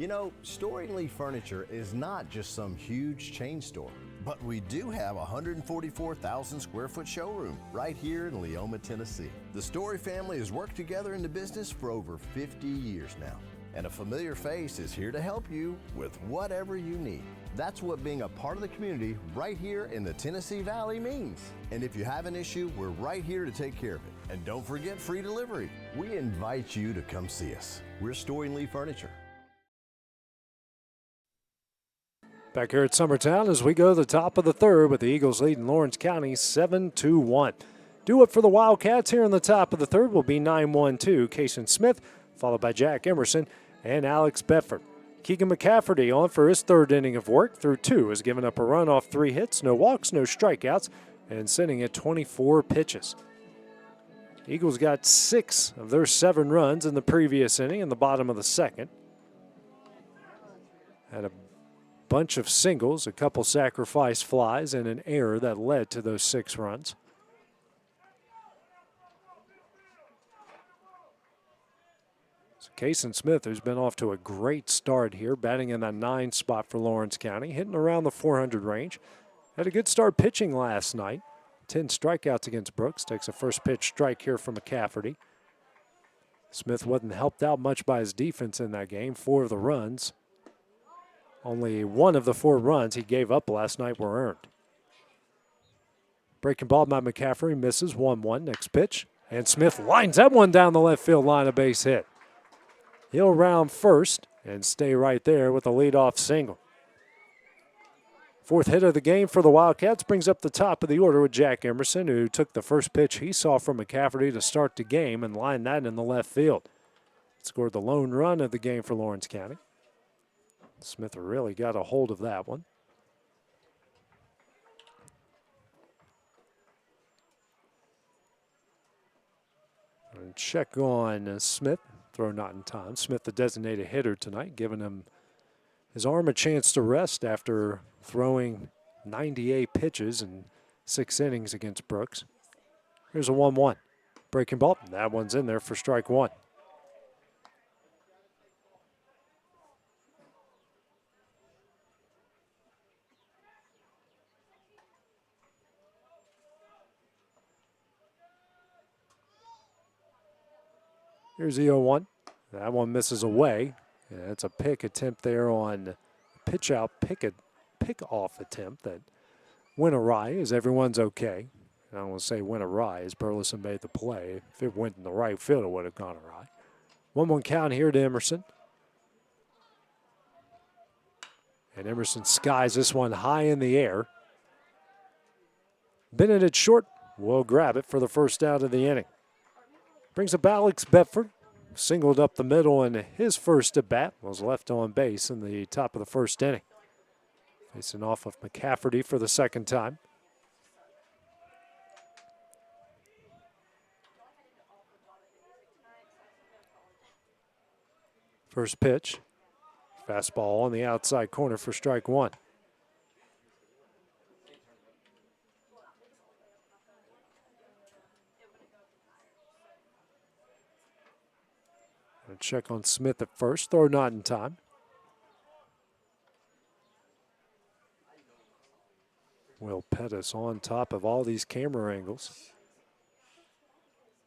You know, Storing Lee Furniture is not just some huge chain store, but we do have a 144,000 square foot showroom right here in Leoma, Tennessee. The Story family has worked together in the business for over 50 years now, and a familiar face is here to help you with whatever you need. That's what being a part of the community right here in the Tennessee Valley means. And if you have an issue, we're right here to take care of it. And don't forget free delivery. We invite you to come see us. We're Storing Lee Furniture. Back here at Summertown as we go to the top of the third with the Eagles leading Lawrence County 7-1. Do it for the Wildcats here in the top of the third will be 9-1-2. Kason Smith, followed by Jack Emerson and Alex Bedford. Keegan McCafferty on for his third inning of work through 2 has given up a run off 3 hits, no walks, no strikeouts, and sitting at 24 pitches. Eagles got 6 of their 7 runs in the previous inning in the bottom of the second. Had a bunch of singles, a couple sacrifice flies, and an error that led to those 6 runs. So Kason Smith, who's been off to a great start here, batting in that 9 spot for Lawrence County, hitting around the 400 range. Had a good start pitching last night. 10 strikeouts against Brooks. Takes a first pitch strike here from McCafferty. Smith wasn't helped out much by his defense in that game. 4 of the runs. Only 1 of the 4 runs he gave up last night were earned. Breaking ball by McCafferty, misses 1-1. Next pitch, and Smith lines that one down the left field line, a base hit. He'll round first and stay right there with a leadoff single. 4th hit of the game for the Wildcats brings up the top of the order with Jack Emerson, who took the first pitch he saw from McCafferty to start the game and lined that in the left field. Scored the lone run of the game for Lawrence County. Smith really got a hold of that one. And check on Smith. Throw not in time. Smith, the designated hitter tonight, giving him his arm a chance to rest after throwing 98 pitches in 6 innings against Brooks. Here's a 1-1. Breaking ball. That one's in there for strike 1. Here's the 0-1. That one misses away. Yeah, it's a pick attempt there on pitch out, pick off attempt that went awry as everyone's okay. I don't want to say went awry as Burleson made the play. If it went in the right field, it would have gone awry. 1-1 count here to Emerson. And Emerson skies this one high in the air. Bennett at short will grab it for the first out of the inning. Brings up Alex Bedford. Singled up the middle in his first at bat. Was left on base in the top of the first inning. Facing off of McCafferty for the second time. First pitch. Fastball on the outside corner for strike 1. Check on Smith at first. Throw not in time. Will Pettis on top of all these camera angles.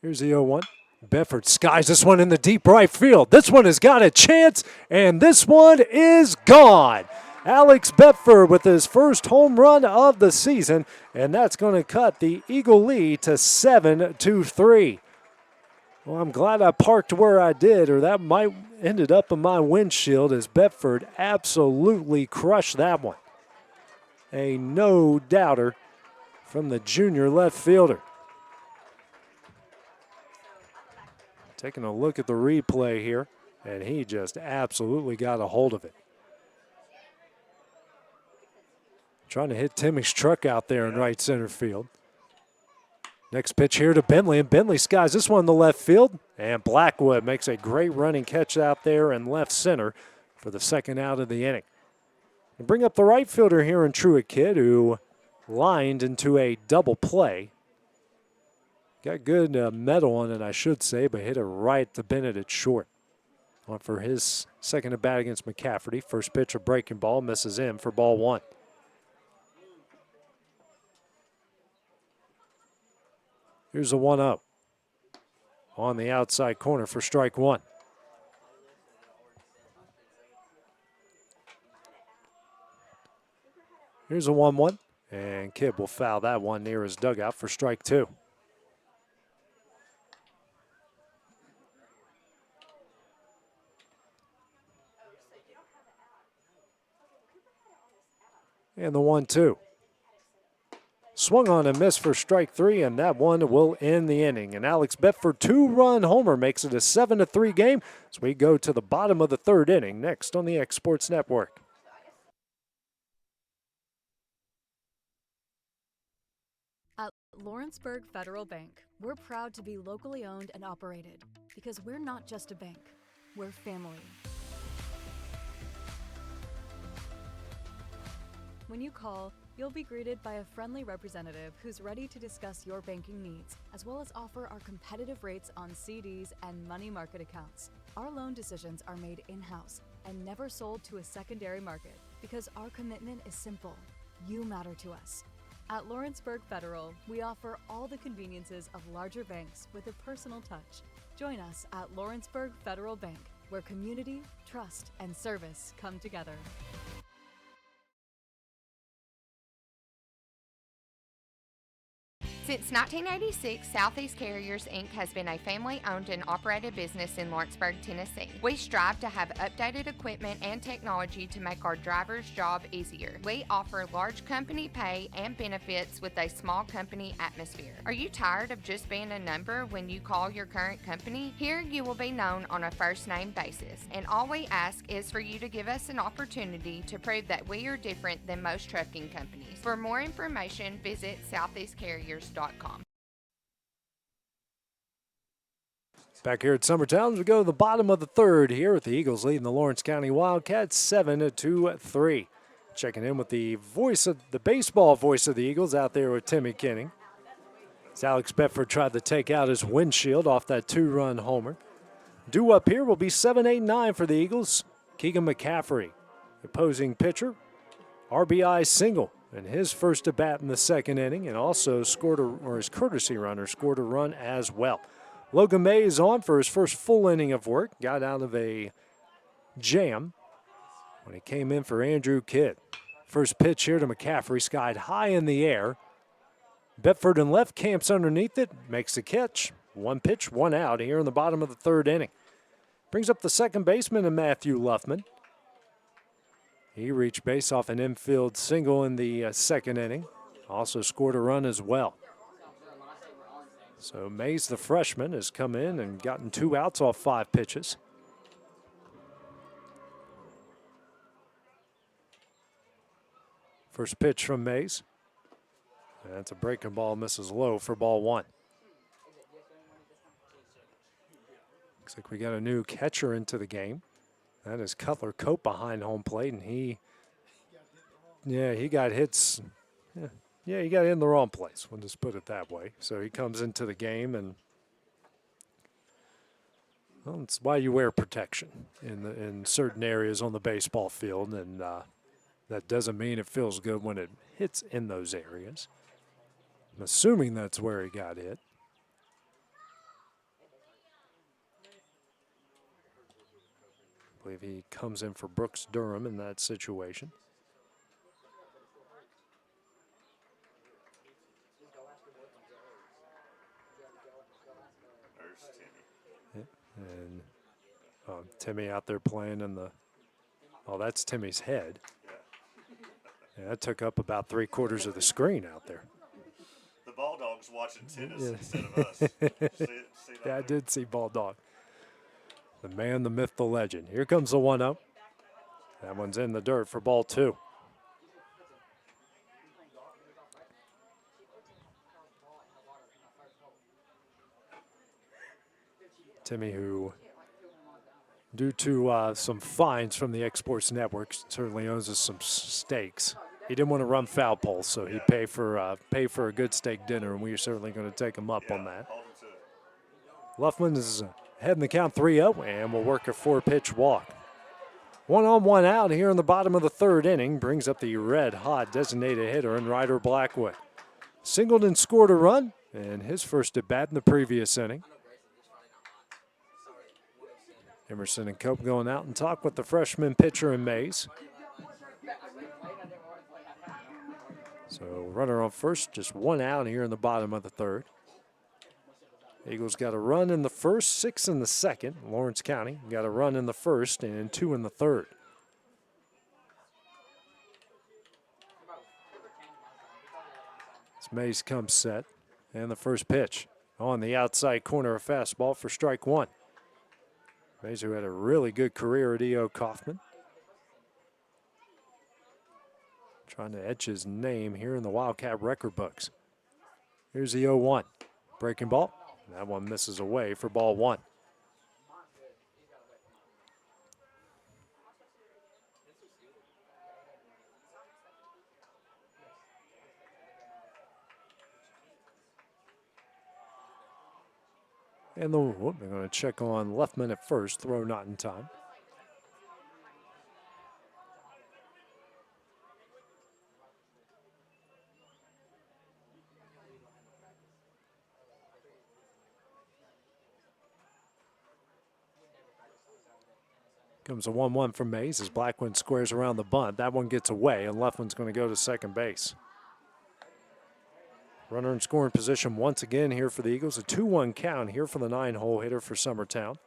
Here's the 0-1. Bedford skies this one in the deep right field. This one has got a chance, and this one is gone. Alex Bedford with his first home run of the season, and that's going to cut the Eagle lead to 7-3. Well, I'm glad I parked where I did, or that might ended up in my windshield as Bedford absolutely crushed that one. A no-doubter from the junior left fielder. Taking a look at the replay here, and he just absolutely got a hold of it. Trying to hit Timmy's truck out there in right center field. Next pitch here to Bentley, and Bentley skies this one in the left field, and Blackwood makes a great running catch out there in left center for the second out of the inning. And bring up the right fielder here in Truett Kidd, who lined into a double play. Got good metal on it, I should say, but hit it right to Bennett at short. on for his second at bat against McCafferty. First pitch, a breaking ball, misses in for ball one. Here's a 1-0 on the outside corner for strike one. Here's a 1-1, and Kidd will foul that one near his dugout for strike two. And the 1-2. Swung on and missed for strike three, and that one will end the inning. And Alex Bedford, two-run homer, makes it a 7-3 game as we go to the bottom of the third inning next on the X Sports Network. At Lawrenceburg Federal Bank, we're proud to be locally owned and operated because we're not just a bank, we're family. When you call, you'll be greeted by a friendly representative who's ready to discuss your banking needs, as well as offer our competitive rates on CDs and money market accounts. Our loan decisions are made in-house and never sold to a secondary market because our commitment is simple. You matter to us. At Lawrenceburg Federal, we offer all the conveniences of larger banks with a personal touch. Join us at Lawrenceburg Federal Bank, where community, trust, and service come together. Since 1986, Southeast Carriers, Inc. has been a family-owned and operated business in Lawrenceburg, Tennessee. We strive to have updated equipment and technology to make our drivers' job easier. We offer large company pay and benefits with a small company atmosphere. Are you tired of just being a number when you call your current company? Here you will be known on a first-name basis, and all we ask is for you to give us an opportunity to prove that we are different than most trucking companies. For more information, visit southeastcarriers.com. Back here at Summertown, as we go to the bottom of the third here with the Eagles leading the Lawrence County Wildcats 7-3. Checking in with the baseball voice of the Eagles out there with Timmy Kenning. As Alex Bedford tried to take out his windshield off that two-run homer. Due up here will be 7-8-9 for the Eagles. Keegan McCaffrey, opposing pitcher, RBI single in his first at bat in the second inning, and also his courtesy runner scored a run as well. Logan Mays on for his first full inning of work. Got out of a jam when he came in for Andrew Kidd. First pitch here to McCaffrey, skied high in the air. Bedford and left camps underneath it, makes the catch. One pitch, one out here in the bottom of the third inning. Brings up the second baseman, Matthew Luffman. He reached base off an infield single in the second inning. Also scored a run as well. So Mays, the freshman, has come in and gotten 2 outs off 5 pitches. First pitch from Mays. That's a breaking ball, misses low for ball one. Looks like we got a new catcher into the game. That is Cutler Cope behind home plate, and he got hits. Yeah, he got in the wrong place. We'll just put it that way. So he comes into the game, and well, it's why you wear protection in certain areas on the baseball field, and that doesn't mean it feels good when it hits in those areas. I'm assuming that's where he got hit. I believe he comes in for Brooks Durham in that situation. There's Timmy. And Timmy out there playing in the, that's Timmy's head. Yeah, that took up about 3/4 of the screen out there. The ball dog's watching tennis instead of us. See I did see Ball Dog. The man, the myth, the legend. Here comes the 1-0. That one's in the dirt for ball two. Timmy, who, due to some fines from the Exports Network, certainly owes us some steaks. He didn't want to run foul pole, so he'd pay for a good steak dinner, and we are certainly going to take him up on that. Luffman is Ahead in the count 3-0, and we'll work a 4-pitch walk. 1-on-1 out here in the bottom of the third inning brings up the red-hot designated hitter in Ryder Blackwood. Singleton scored a run, and his first at bat in the previous inning. Emerson and Cope going out and talk with the freshman pitcher in Mays. So runner on first, just one out here in the bottom of the third. Eagles got a run in the first, 6 in the second. Lawrence County got a run in the first and 2 in the third. As Mays comes set, and the first pitch on the outside corner, a fastball for strike one. Mays, who had a really good career at E.O. Kaufman, trying to etch his name here in the Wildcat record books. Here's the 0-1. Breaking ball. That one misses away for ball one. And they're going to check on Leffman at first. Throw not in time. Comes a 1-1 from Mays as Blackwood squares around the bunt. That one gets away, and Leffman's going to go to second base. Runner in scoring position once again here for the Eagles. A 2-1 count here for the 9-hole hitter for Summertown.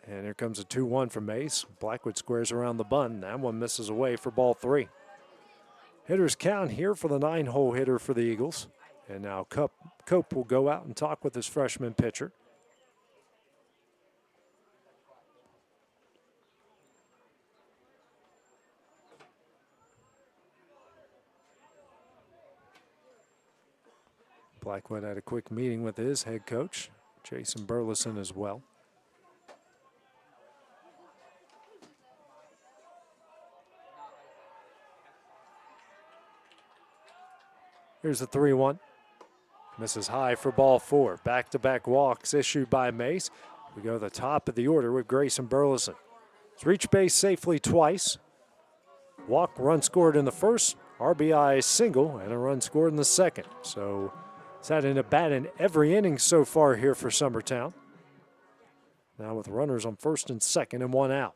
And here comes a 2-1 from Mace. Blackwood squares around the bunt. That one misses away for ball three. Hitters count here for the 9-hole hitter for the Eagles. And now Cope will go out and talk with his freshman pitcher. Blackwood had a quick meeting with his head coach, Jason Burleson, as well. Here's the 3-1. Misses high for ball four. Back-to-back walks issued by Mace. We go to the top of the order with Grayson Burleson. He's reached base safely twice. Walk, run scored in the first, RBI single, and a run scored in the second. So he's had an at-bat in every inning so far here for Summertown. Now with runners on first and second and one out.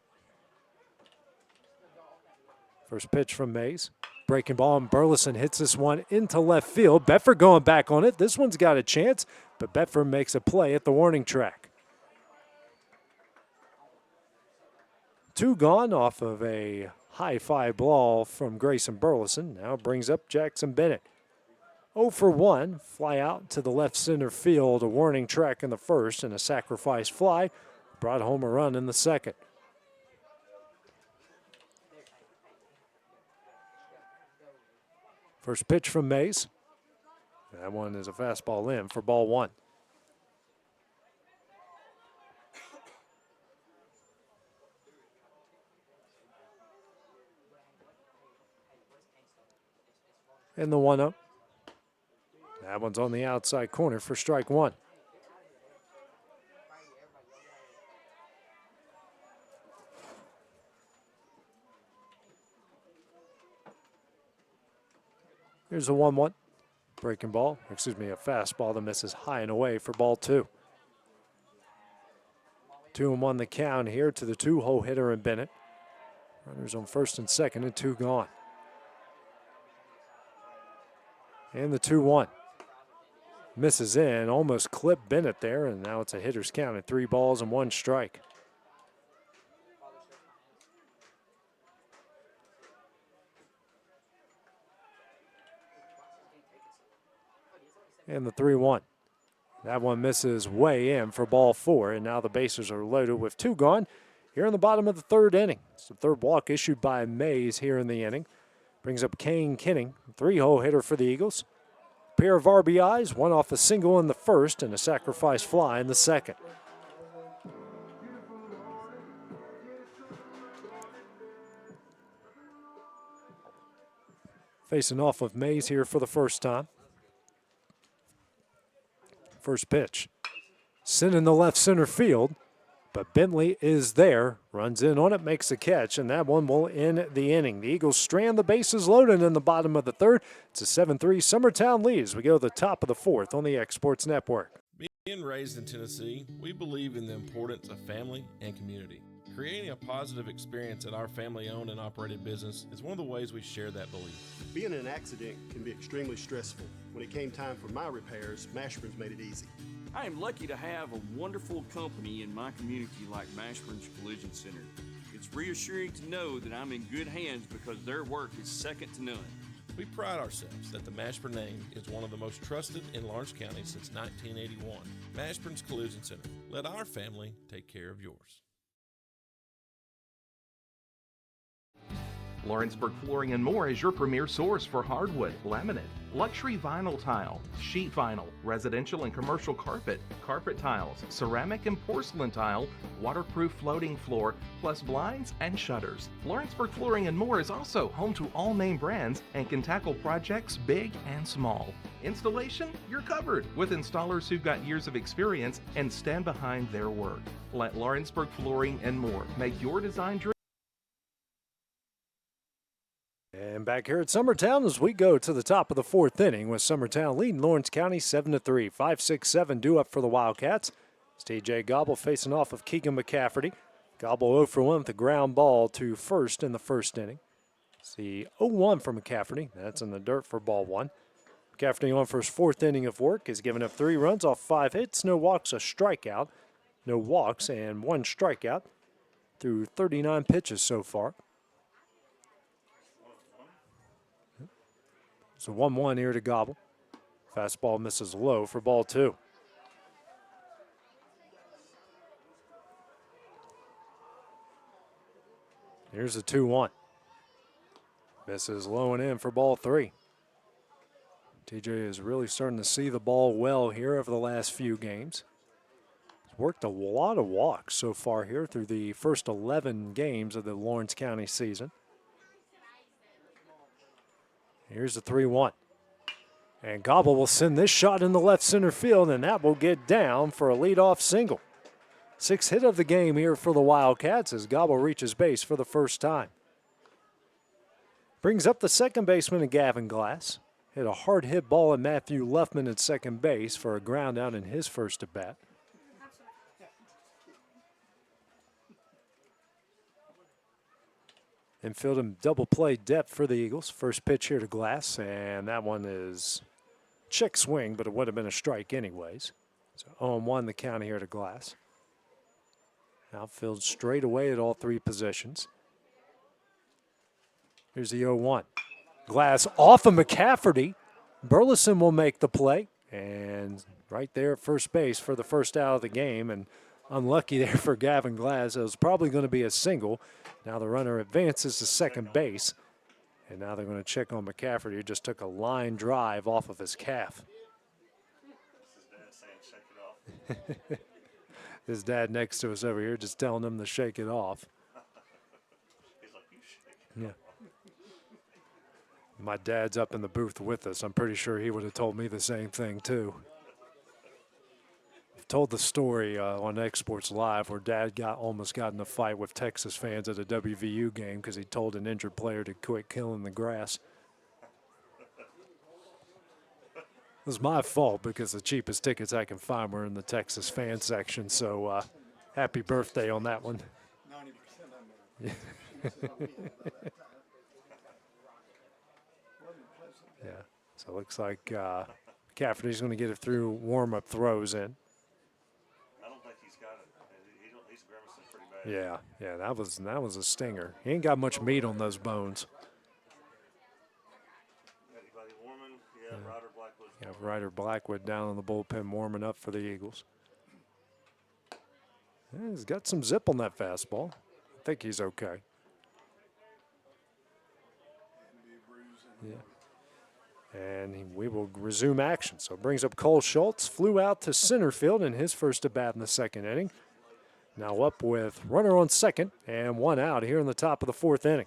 First pitch from Mays. Breaking ball, and Burleson hits this one into left field. Bedford going back on it. This one's got a chance, but Bedford makes a play at the warning track. 2 gone off of a high fly ball from Grayson Burleson. Now brings up Jackson Bennett. 0 for 1, fly out to the left center field. A warning track in the first and a sacrifice fly. Brought home a run in the second. First pitch from Mays. That one is a fastball in for ball one. And the 1-0. That one's on the outside corner for strike one. Here's a 1-1. Breaking ball, a fastball that misses high and away for ball two. 2-1 the count here to the 2-hole hitter in Bennett. Runners on first and second and 2 gone. And the 2-1. Misses in, almost clipped Bennett there, and now it's a hitter's count at 3 balls and 1 strike. And the 3-1. That one misses way in for ball four, and now the bases are loaded with 2 gone here in the bottom of the third inning. It's the third walk issued by Mays here in the inning. Brings up Kane Kinning, 3-hole hitter for the Eagles. Pair of RBIs, one off a single in the first and a sacrifice fly in the second. facing off with Mays here for the first time. First pitch. Sent in the left center field, but Bentley is there, runs in on it, makes a catch, and that one will end the inning. The Eagles strand the bases loaded in the bottom of the third. It's a 7-3 Summertown lead as we go to the top of the fourth on the Exports Network. Being raised in Tennessee, we believe in the importance of family and community. Creating a positive experience at our family-owned and operated business is one of the ways we share that belief. Being in an accident can be extremely stressful. When it came time for my repairs, Mashburn's made it easy. I am lucky to have a wonderful company in my community like Mashburn's Collision Center. It's reassuring to know that I'm in good hands because their work is second to none. We pride ourselves that the Mashburn name is one of the most trusted in Lawrence County since 1981. Mashburn's Collision Center. Let our family take care of yours. Lawrenceburg Flooring and More is your premier source for hardwood, laminate, luxury vinyl tile, sheet vinyl, residential and commercial carpet, carpet tiles, ceramic and porcelain tile, waterproof floating floor, plus blinds and shutters. Lawrenceburg Flooring and More is also home to all name brands and can tackle projects big and small. Installation, you're covered with installers who've got years of experience and stand behind their work. Let Lawrenceburg Flooring and More make your design dream. And back here at Summertown as we go to the top of the fourth inning with Summertown leading Lawrence County 7-3. 5-6-7 due up for the Wildcats. It's TJ Gobble facing off of Keegan McCafferty. Gobble 0 for 1 with the ground ball to first in the first inning. It's the 0-1 for McCafferty. That's in the dirt for ball one. McCafferty on for his fourth inning of work has given up 3 runs off 5 hits, no walks, a strikeout. No walks and 1 strikeout through 39 pitches so far. So 1-1 here to Gobble. Fastball misses low for ball 2. Here's the 2-1. Misses low and in for ball 3. TJ is really starting to see the ball well here over the last few games. He's worked a lot of walks so far here through the first 11 games of the Lawrence County season. Here's the 3-1. And Gobble will send this shot in the left center field, and that will get down for a leadoff single. 6th hit of the game here for the Wildcats as Gobble reaches base for the first time. Brings up the second baseman, Gavin Glass. Hit a hard hit ball at Matthew Luffman at second base for a ground out in his first at bat. Infield and double play depth for the Eagles. First pitch here to Glass, and that one is check swing, but it would have been a strike anyways. So 0-1 the count here to Glass. Outfield straight away at all 3 positions. Here's the 0-1. Glass off of McCafferty. Burleson will make the play, and right there at first base for the first out of the game, and unlucky there for Gavin Glass. It was probably going to be a single. Now the runner advances to second base. And now they're going to check on McCafferty, who just took a line drive off of his calf. His dad next to us over here just telling him to shake it off. Yeah. My dad's up in the booth with us. I'm pretty sure he would have told me the same thing too. Told the story on Exports Live where Dad almost got in a fight with Texas fans at a WVU game because he told an injured player to quit killing the grass. It was my fault because the cheapest tickets I can find were in the Texas fan section, so happy birthday on that one. 90% Yeah, so it looks like Cafferty's going to get it through warm-up throws in. Yeah, that was a stinger. He ain't got much meat on those bones. Yeah, Ryder Blackwood down on the bullpen warming up for the Eagles. Yeah, he's got some zip on that fastball. I think he's okay. Yeah. And we will resume action. So it brings up Cole Schultz. Flew out to center field in his first at bat in the second inning. Now up with runner on second and 1 out here in the top of the 4th inning.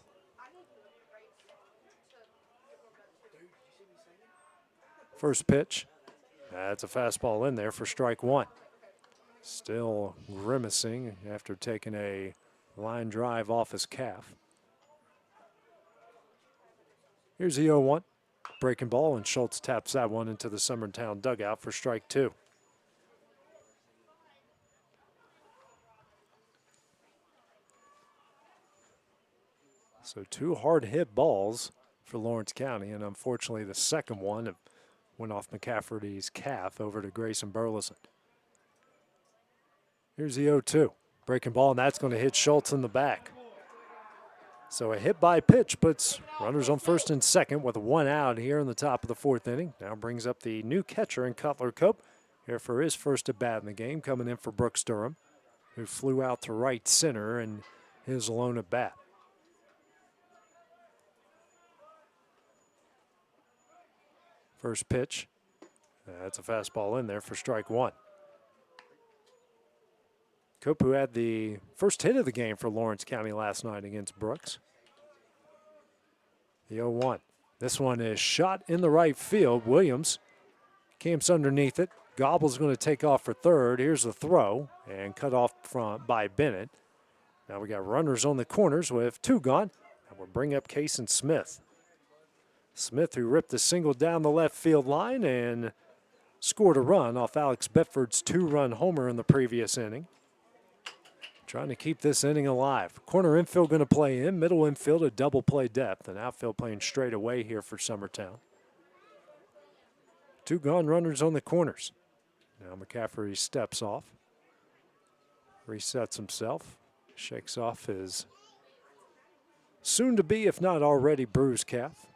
First pitch. That's a fastball in there for strike one. Still grimacing after taking a line drive off his calf. Here's the 0-1. Breaking ball, and Schultz taps that one into the Summertown dugout for strike two. So two hard hit balls for Lawrence County, and unfortunately the second one went off McCafferty's calf over to Grayson Burleson. Here's the 0-2. Breaking ball, and that's going to hit Schultz in the back. So a hit by pitch puts runners on first and second with one out here in the top of the fourth inning. Now brings up the new catcher in Cutler Cope here for his first at bat in the game, coming in for Brooks Durham, who flew out to right center in his lone at bat. First pitch. That's a fastball in there for strike one. Cope, who had the first hit of the game for Lawrence County last night against Brooks. The 0-1. This one is shot in the right field. Williams camps underneath it. Gobble's going to take off for third. Here's the throw, and cut off front by Bennett. Now we got runners on the corners with two gone. And we'll bring up Cason Smith. Smith, who ripped a single down the left field line and scored a run off Alex Bedford's two-run homer in the previous inning. Trying to keep this inning alive. Corner infield going to play in. Middle infield a double play depth. And outfield playing straight away here for Summertown. Two gone runners on the corners. Now McCafferty steps off. Resets himself. Shakes off his soon-to-be, if not already, bruised calf.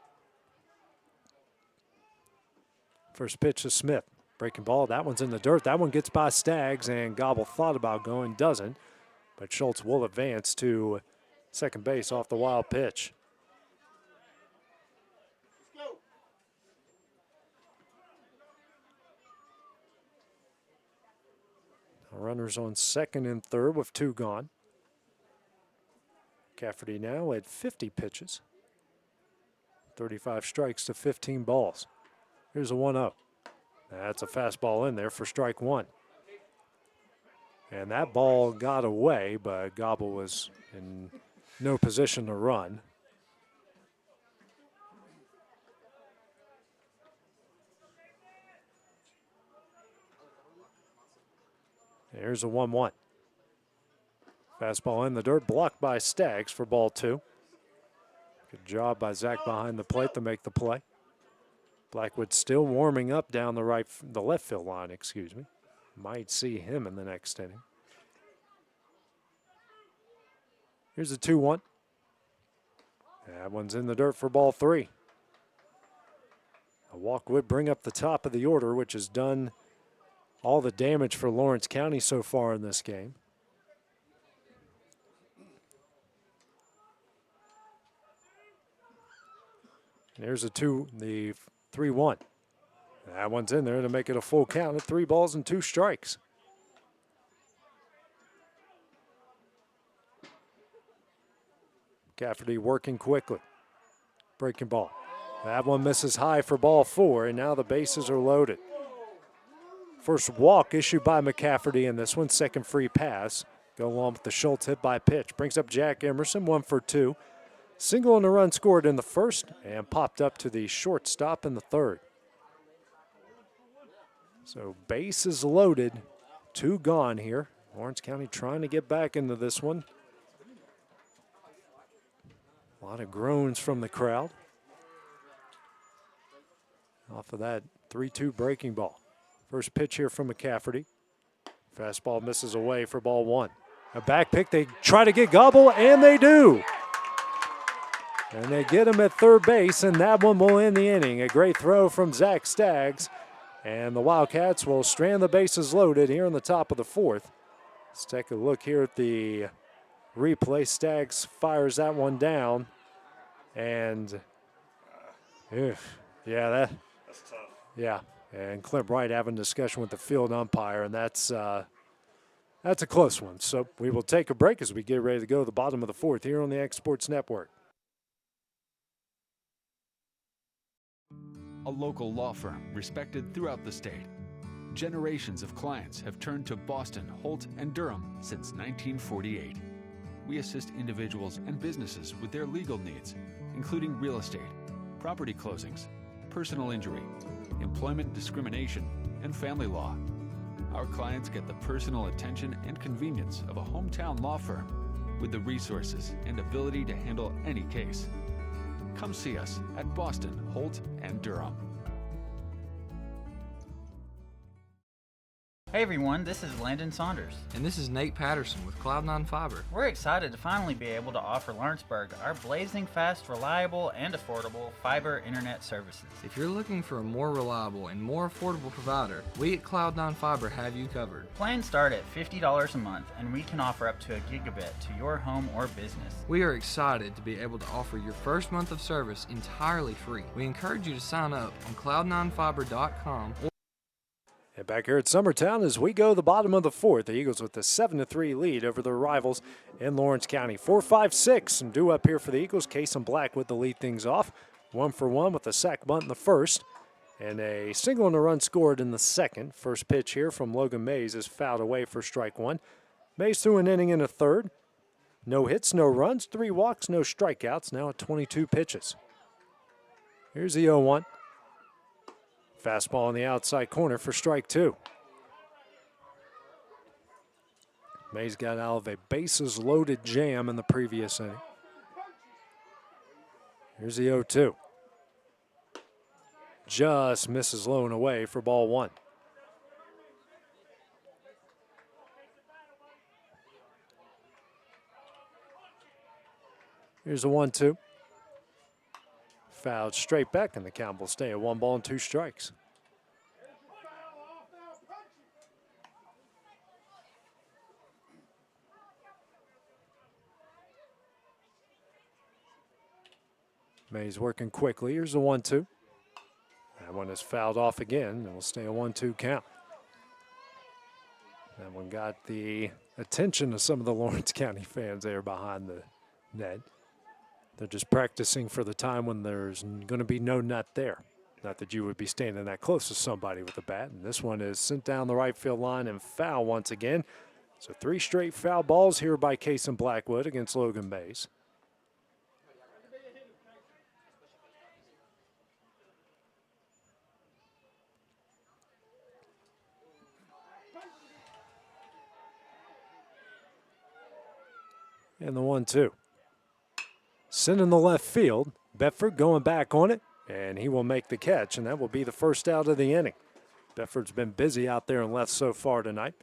First pitch to Smith. Breaking ball. That one's in the dirt. That one gets by Staggs, and Gobble thought about going, doesn't. But Schultz will advance to second base off the wild pitch. Runners on second and third with two gone. Cafferty now at 50 pitches. 35 strikes to 15 balls. Here's a 1-0. That's a fastball in there for strike one. And that ball got away, but Gobble was in no position to run. Here's a 1-1. Fastball in the dirt, blocked by Staggs for ball two. Good job by Zach behind the plate to make the play. Blackwood still warming up down the left field line, excuse me. Might see him in the next inning. Here's a 2-1. That one's in the dirt for ball three. A walk would bring up the top of the order, which has done all the damage for Lawrence County so far in this game. There's the 3-1. That one's in there to make it a full count at 3 balls and 2 strikes. Cafferty working quickly. Breaking ball. That one misses high for ball 4, and now the bases are loaded. First walk issued by McCafferty in this one. Second free pass. Go along with the Schultz hit by pitch. Brings up Jack Emerson, 1 for 2. Single and a run scored in the first and popped up to the shortstop in the third. So bases loaded, 2 gone here. Lawrence County trying to get back into this one. A lot of groans from the crowd. Off of that 3-2 breaking ball. First pitch here from McCafferty. Fastball misses away for ball 1. A back pick, they try to get Gobble, and they do. And they get him at third base, and that one will end the inning. A great throw from Zach Staggs. And the Wildcats will strand the bases loaded here in the top of the 4th. Let's take a look here at the replay. Staggs fires that one down. And, that's tough. Yeah, and Clint Wright having a discussion with the field umpire, and that's a close one. So we will take a break as we get ready to go to the bottom of the 4th here on the X Sports Network. a local law firm respected throughout the state. Generations of clients have turned to Boston, Holt, and Durham since 1948. We assist individuals and businesses with their legal needs, including real estate, property closings, personal injury, employment discrimination, and family law. Our clients get the personal attention and convenience of a hometown law firm with the resources and ability to handle any case. Come see us at Boston, Holt, and Durham. Hey everyone, this is Landon Saunders. And this is Nate Patterson with Cloud9 Fiber. We're excited to finally be able to offer Lawrenceburg our blazing fast, reliable, and affordable fiber internet services. If you're looking for a more reliable and more affordable provider, we at Cloud9 Fiber have you covered. Plans start at $50 a month, and we can offer up to a gigabit to your home or business. We are excited to be able to offer your first month of service entirely free. We encourage you to sign up on cloud9fiber.com. And back here at Summertown as we go the bottom of the fourth, the Eagles with the 7-3 lead over their rivals in Lawrence County. 4-5-6 and due up here for the Eagles. Kason Black with the lead things off. 1 for 1 with a sack bunt in the first. And a single and a run scored in the second. First pitch here from Logan Mays is fouled away for strike one. Mays threw an inning in a third. No hits, no runs, 3 walks, no strikeouts. Now at 22 pitches. Here's the 0-1. Fastball on the outside corner for strike two. Mays got out of a bases-loaded jam in the previous inning. Here's the 0-2. Just misses low and away for ball one. Here's the 1-2. Fouled straight back, and the count will stay at 1 ball and 2 strikes. Mays working quickly. Here's the 1-2. That one is fouled off again, and will stay a 1-2 count. That one got the attention of some of the Lawrence County fans there behind the net. They're just practicing for the time when there's going to be no nut there. Not that you would be standing that close to somebody with a bat. And this one is sent down the right field line and foul once again. So 3 straight foul balls here by Kason Blackwood against Logan Mays. And the 1-2. Sent in the left field. Bedford going back on it, and he will make the catch, and that will be the first out of the inning. Bedford's been busy out there in left so far tonight.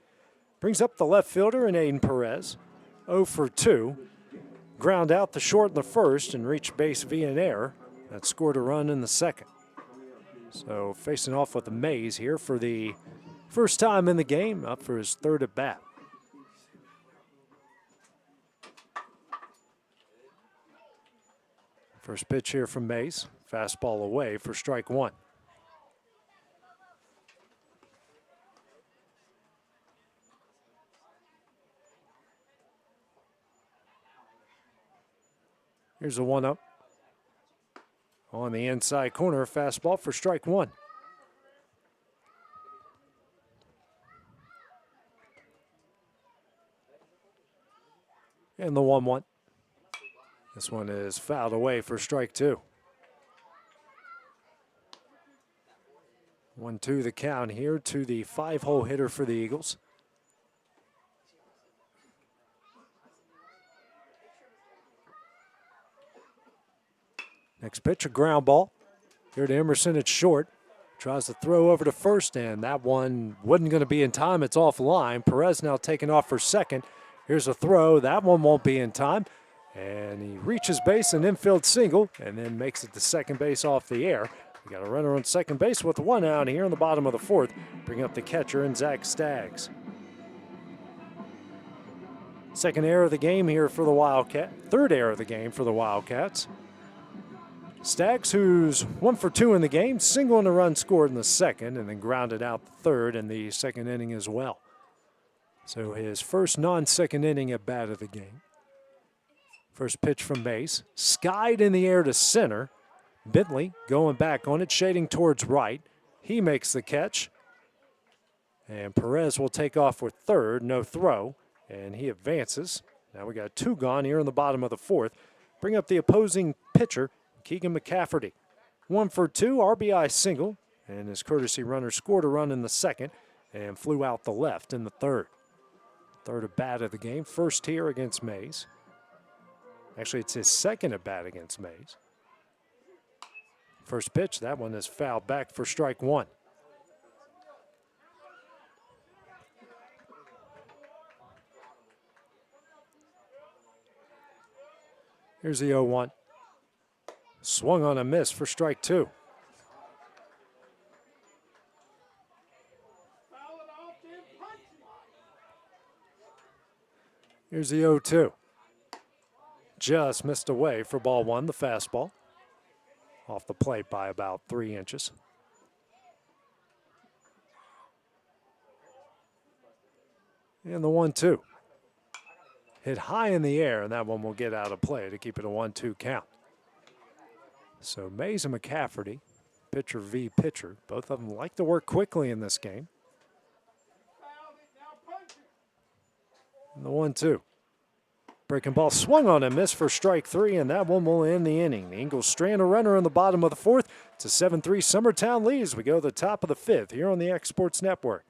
Brings up the left fielder in Aiden Perez. 0 for 2. Ground out the short in the first and reached base via an error. That scored a run in the second. So facing off with the Mays here for the first time in the game, up for his third at bat. First pitch here from Mays. Fastball away for strike one. Here's a 1-0. On the inside corner, fastball for strike one. And the 1-1. This one is fouled away for strike two. 1-2 the count here to the 5-hole hitter for the Eagles. Next pitch, a ground ball. Here to Emerson, it's short. Tries to throw over to first, and that one wasn't going to be in time. It's offline. Perez now taking off for second. Here's a throw. That one won't be in time. And he reaches base, an infield single, and then makes it to second base off the air. We got a runner on second base with 1 out here in the bottom of the fourth. Bring up the catcher and Zach Staggs. Second error of the game here for the Wildcats. Third error of the game for the Wildcats. Staggs, who's 1 for 2 in the game, single and a run scored in the second, and then grounded out the third in the second inning as well. So his first non-second inning at bat of the game. First pitch from Mays, skied in the air to center, Bentley going back on it, shading towards right. He makes the catch. And Perez will take off with third, no throw, and he advances. Now we got 2 gone here in the bottom of the 4th. Bring up the opposing pitcher, Keegan McCafferty. 1 for 2, RBI single, and his courtesy runner scored a run in the 2nd and flew out the left in the 3rd. 3rd at bat of the game, first here against Mays. Actually, it's his 2nd at bat against Mays. First pitch, that one is fouled back for strike 1. Here's the 0-1. Swung on a miss for strike 2. Here's the 0-2. Just missed away for ball 1, the fastball. Off the plate by about 3 inches. And the 1-2. Hit high in the air, and that one will get out of play to keep it a 1-2 count. So Mays and McCafferty, pitcher v. pitcher, both of them like to work quickly in this game. And the 1-2. Breaking ball swung on and missed for strike 3, and that one will end the inning. The Eagles strand a runner in the bottom of the 4th. It's a 7-3 Summertown lead as we go to the top of the 5th here on the X Sports Network.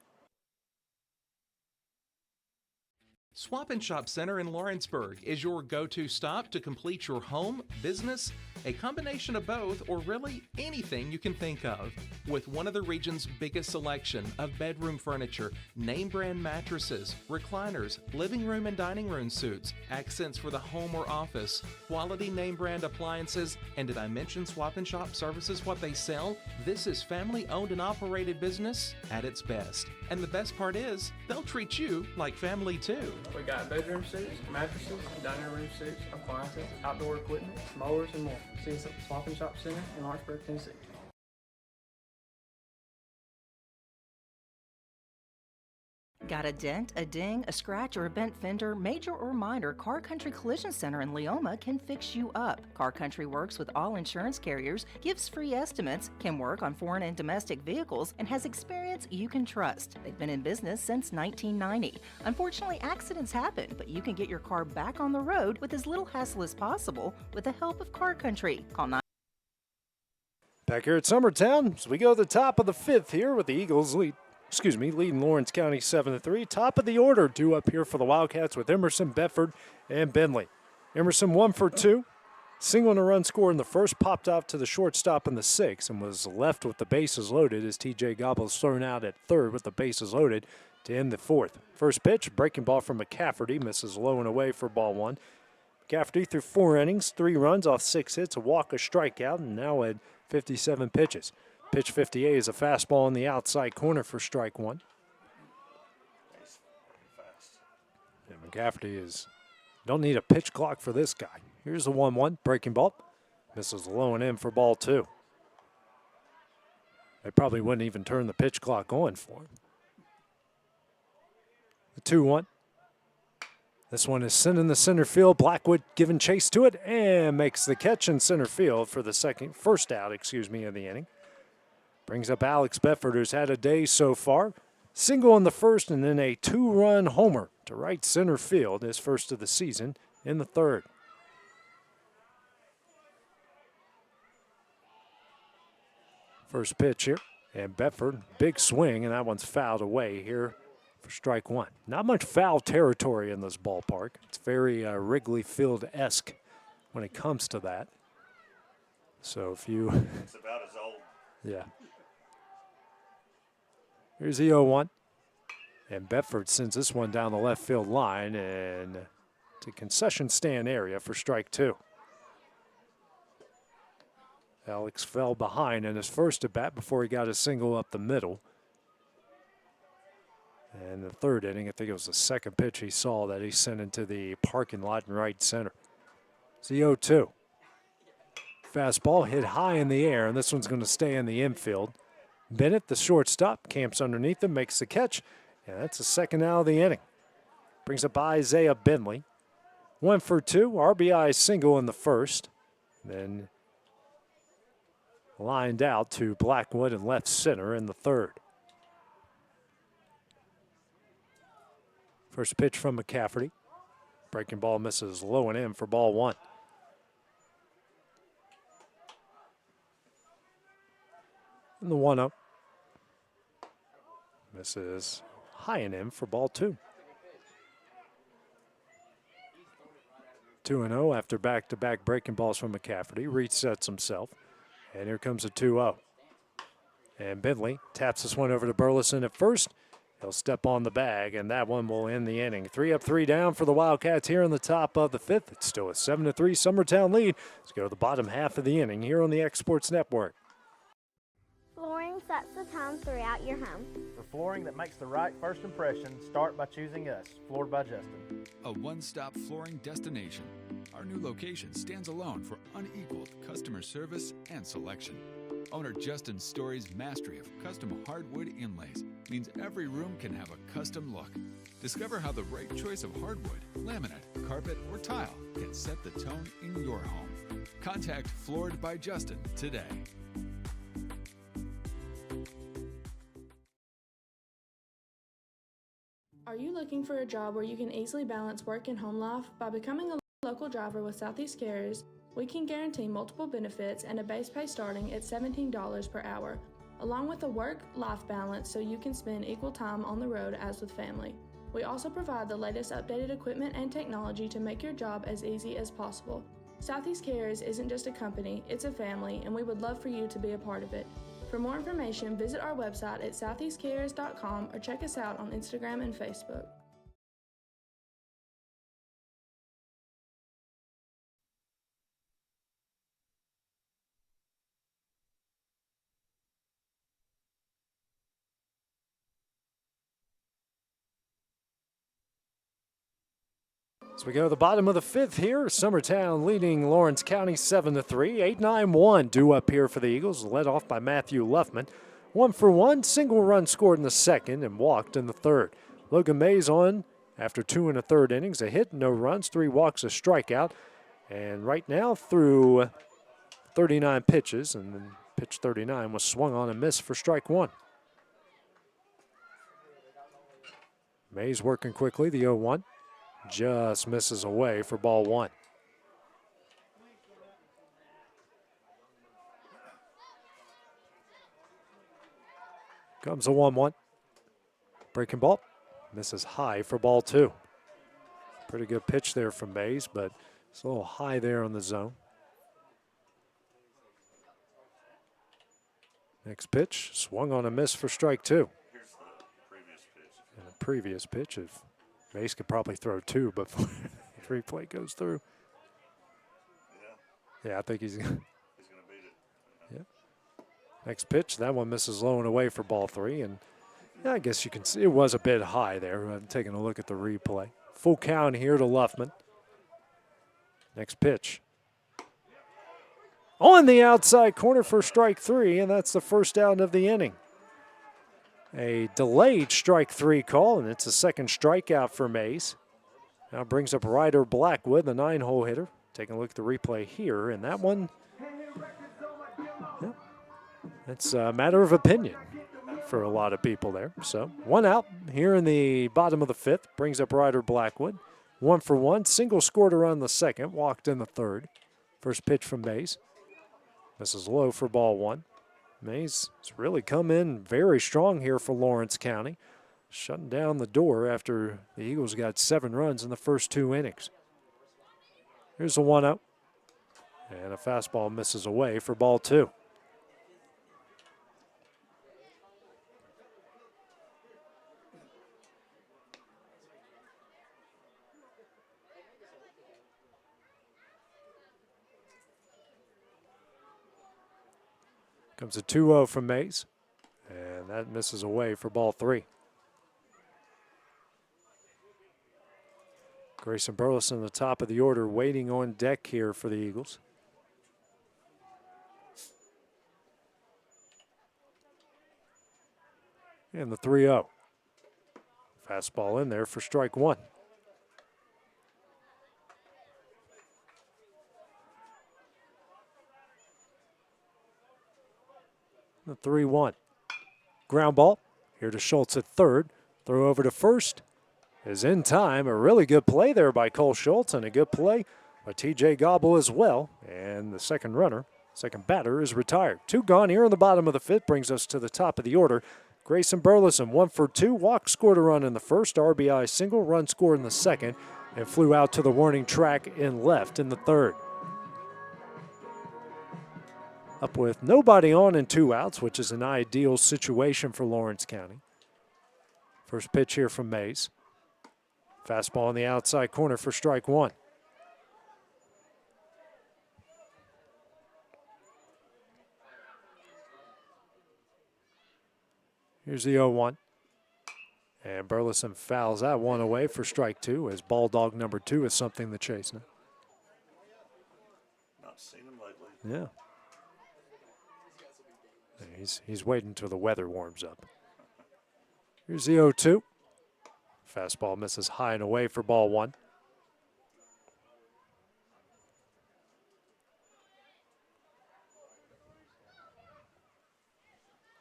Swap and Shop Center in Lawrenceburg is your go-to stop to complete your home, business, a combination of both, or really anything you can think of. With one of the region's biggest selection of bedroom furniture, name brand mattresses, recliners, living room and dining room suites, accents for the home or office, quality name brand appliances, and did I mention Swap and Shop services what they sell? This is family owned and operated business at its best. And the best part is, they'll treat you like family too. We got bedroom suites, mattresses, dining room suites, appliances, outdoor equipment, mowers, and more. See us at the Swap and Shop Center in Lawrenceburg, Tennessee. Got a dent, a ding, a scratch, or a bent fender? Major or minor, Car Country Collision Center in Leoma can fix you up. Car Country works with all insurance carriers, gives free estimates, can work on foreign and domestic vehicles, and has experience you can trust. They've been in business since 1990. Unfortunately, accidents happen, but you can get your car back on the road with as little hassle as possible with the help of Car Country. Call 9. Back here at Summertown, as we go to the top of the 5th here with the Eagles leading Lawrence County 7-3. Top of the order due up here for the Wildcats with Emerson, Bedford, and Bentley. Emerson 1 for 2. Single and a run score in the first, popped off to the shortstop in the 6th and was left with the bases loaded as TJ Gobble's thrown out at third with the bases loaded to end the 4th. First pitch, breaking ball from McCafferty, misses low and away for ball 1. McCafferty threw 4 innings, 3 runs off 6 hits, a walk, a strikeout, and now had 57 pitches. Pitch 58 is a fastball in the outside corner for strike 1. And McCafferty don't need a pitch clock for this guy. Here's the 1-1, breaking ball. Misses low and in for ball 2. They probably wouldn't even turn the pitch clock on for him. The 2-1. This one is sent in the center field. Blackwood giving chase to it and makes the catch in center field for the first out of the inning. Brings up Alex Bedford, who's had a day so far. Single in the first and then a 2-run homer to right center field, his first of the season in the 3rd. First pitch here, and Bedford, big swing, and that one's fouled away here for strike 1. Not much foul territory in this ballpark. It's very Wrigley Field-esque when it comes to that. So if you... It's about as old. Yeah. Here's the 0-1. And Bedford sends this one down the left field line and to concession stand area for strike 2. Alex fell behind in his first at bat before he got a single up the middle. And the 3rd inning, I think it was the second pitch he saw that he sent into the parking lot in right center. It's the 0-2. Fastball hit high in the air, and this one's going to stay in the infield. Bennett, the shortstop, camps underneath him, makes the catch, and that's the second out of the inning. Brings up Isaiah Bentley. 1 for 2, RBI single in the first. Then lined out to Blackwood and left center in the third. First pitch from McCafferty. Breaking ball misses low and in for ball one. And the 1-0. Misses high and in for ball two. 2-0 after back-to-back breaking balls from McCafferty. Resets himself. And here comes a 2-0. And Bentley taps this one over to Burleson at first. He'll step on the bag, and that one will end the inning. 3 up, 3 down for the Wildcats here in the top of the fifth. It's still a 7-3 Summertown lead. Let's go to the bottom half of the inning here on the Exports Network. Flooring sets the tone throughout your home. For flooring that makes the right first impression, start by choosing us, Floored by Justin. A one-stop flooring destination. Our new location stands alone for unequaled customer service and selection. Owner Justin Story's mastery of custom hardwood inlays means every room can have a custom look. Discover how the right choice of hardwood, laminate, carpet, or tile can set the tone in your home. Contact Floored by Justin today. Are you looking for a job where you can easily balance work and home life? By becoming a local driver with Southeast Carriers, we can guarantee multiple benefits and a base pay starting at $17 per hour, along with a work-life balance so you can spend equal time on the road as with family. We also provide the latest updated equipment and technology to make your job as easy as possible. Southeast Carriers isn't just a company, it's a family, and we would love for you to be a part of it. For more information, visit our website at southeastcarriers.com or check us out on Instagram and Facebook. As we go to the bottom of the fifth here, Summertown leading Lawrence County 7-3. 8-9-1 due up here for the Eagles, led off by Matthew Luffman. 1-for-1, single run scored in the second and walked in the third. Logan Mays on after 2 1/3 innings, a hit, no runs, 3 walks, a strikeout. And right now through 39 pitches, and then pitch 39 was swung on and missed for strike one. Mays working quickly, the 0-1. Just misses away for ball one. Comes a 1-1. Breaking ball. Misses high for ball two. Pretty good pitch there from Mays, but it's a little high there on the zone. Next pitch, swung on a miss for strike two. Here's the previous pitch. And the previous pitch, if Mace could probably throw two before the replay goes through. Yeah, I think he's going to beat it. Yeah. Next pitch, that one misses low and away for ball three. And yeah, I guess you can see it was a bit high there. I'm taking a look at the replay. Full count here to Luffman. Next pitch. On the outside corner for strike three, and that's the first out of the inning. A delayed strike three call, and it's a second strikeout for Mays. Now brings up Ryder Blackwood, the 9-hole hitter. Taking a look at the replay here, and that one, yeah, it's a matter of opinion for a lot of people there. So 1 out here in the bottom of the fifth. Brings up Ryder Blackwood. 1-for-1, single scored around the second, walked in the third. First pitch from Mays. Misses low for ball one. Mays has really come in very strong here for Lawrence County, shutting down the door after the Eagles got 7 runs in the first 2 innings. Here's a 1-0, and a fastball misses away for ball two. Comes a 2-0 from Mays, and that misses away for ball three. Grayson Burleson, the top of the order, waiting on deck here for the Eagles. And the 3-0. Fastball in there for strike one. The 3-1. Ground ball. Here to Schultz at third. Throw over to first. Is in time. A really good play there by Cole Schultz, and a good play by TJ Gobble as well. And the second batter is retired. 2 gone here in the bottom of the 5th. Brings us to the top of the order. Grayson Burleson, 1 for 2. Walk, scored a run in the first. RBI single, run scored in the second, and flew out to the warning track in left in the third. Up with nobody on and 2 outs, which is an ideal situation for Lawrence County. First pitch here from Mays. Fastball on the outside corner for strike 1. Here's the 0-1. And Burleson fouls that one away for strike 2, as ball dog number 2 is something to chase now. Not seen him lately. Yeah. He's waiting until the weather warms up. Here's the 0-2. Fastball misses high and away for ball 1.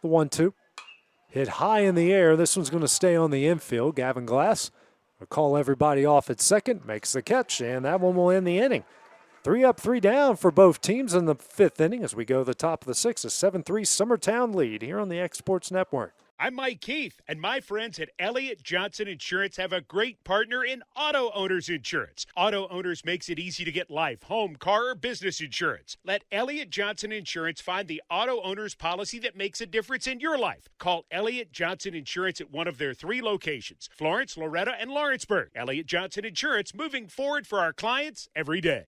The 1-2. Hit high in the air. This one's going to stay on the infield. Gavin Glass will call everybody off at second, makes the catch, and that one will end the inning. 3 up, 3 down for both teams in the 5th inning as we go to the top of the 6th. A 7-3 Summertown lead here on the Exports Network. I'm Mike Keith, and my friends at Elliott Johnson Insurance have a great partner in Auto Owners Insurance. Auto Owners makes it easy to get life, home, car, or business insurance. Let Elliott Johnson Insurance find the Auto Owners policy that makes a difference in your life. Call Elliott Johnson Insurance at one of their 3 locations, Florence, Loretto, and Lawrenceburg. Elliott Johnson Insurance, moving forward for our clients every day.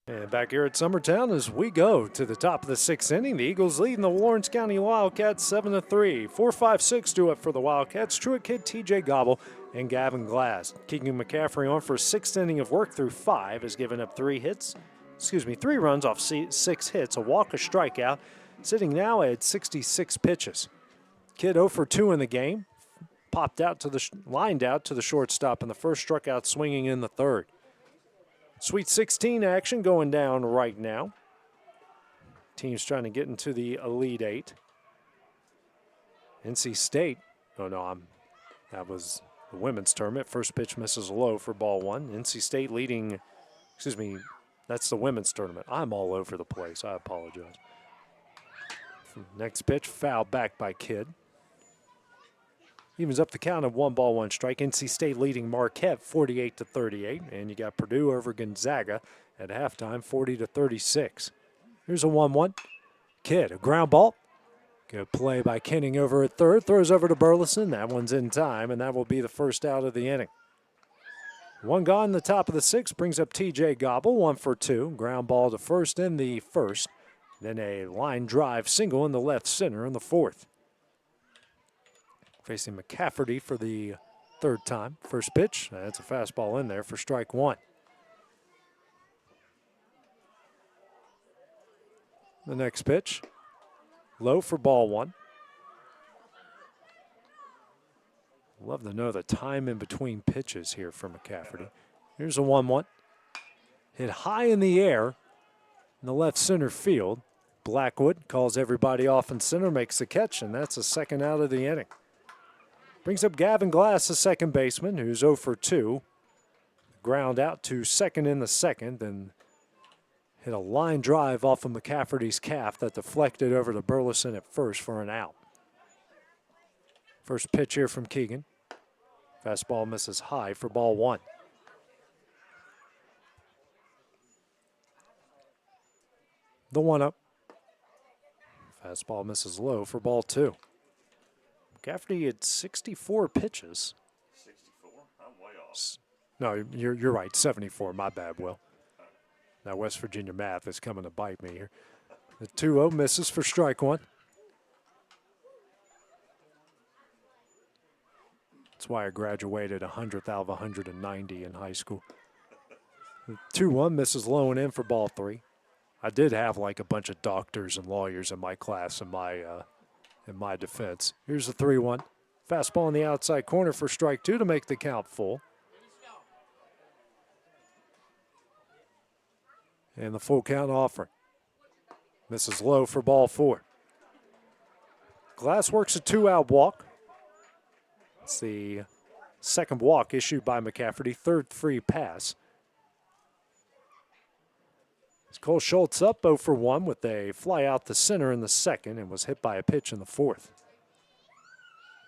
And back here at Summertown as we go to the top of the 6th inning. The Eagles leading the Lawrence County Wildcats 7-3. 4-5-6 do it for the Wildcats. Truett Kid, TJ Gobble, and Gavin Glass. Keegan McCaffrey on for a 6th inning of work through 5 has given up 3 runs off 6 hits, a walk, a strikeout, sitting now at 66 pitches. Kid 0 for 2 in the game. Lined out to the shortstop in the first, struck out swinging in the third. Sweet 16 action going down right now. Teams trying to get into the Elite 8. NC State, that was the women's tournament. First pitch misses low for ball 1. NC State leading, that's the women's tournament. I'm all over the place, I apologize. Next pitch, foul back by Kidd. Evens up the count of 1 ball, 1 strike. NC State leading Marquette 48-38. And you got Purdue over Gonzaga at halftime 40-36. Here's a 1-1. Kidd, a ground ball. Good play by Kenning over at third. Throws over to Burleson. That one's in time, and that will be the first out of the inning. 1 gone in the top of the 6th brings up TJ Gobble, 1 for 2. Ground ball to first in the first. Then a line drive single in the left center in the 4th. Facing McCafferty for the 3rd time. First pitch, that's a fastball in there for strike 1. The next pitch, low for ball 1. Love to know the time in between pitches here for McCafferty. Here's a 1-1. Hit high in the air in the left center field. Blackwood calls everybody off in center, makes the catch, and that's the second out of the inning. Brings up Gavin Glass, the second baseman, who's 0 for 2. Ground out to second in the second, then hit a line drive off of McCafferty's calf that deflected over to Burleson at first for an out. First pitch here from Keegan. Fastball misses high for ball 1. The 1-0. Fastball misses low for ball 2. McCafferty had 64 pitches. 64? I'm way off. No, you're right, 74. My bad, Will. Now West Virginia math is coming to bite me here. The 2-0 misses for strike 1. That's why I graduated 100th out of 190 in high school. 2-1 misses low and in for ball 3. I did have like a bunch of doctors and lawyers in my class in my defense. Here's the 3-1. Fastball in the outside corner for strike 2 to make the count full. And the full count offering. Misses low for ball 4. Glass works a 2-out walk. It's the second walk issued by McCafferty, third free pass. Cole Schultz up 0 for 1 with a fly out the center in the second and was hit by a pitch in the fourth.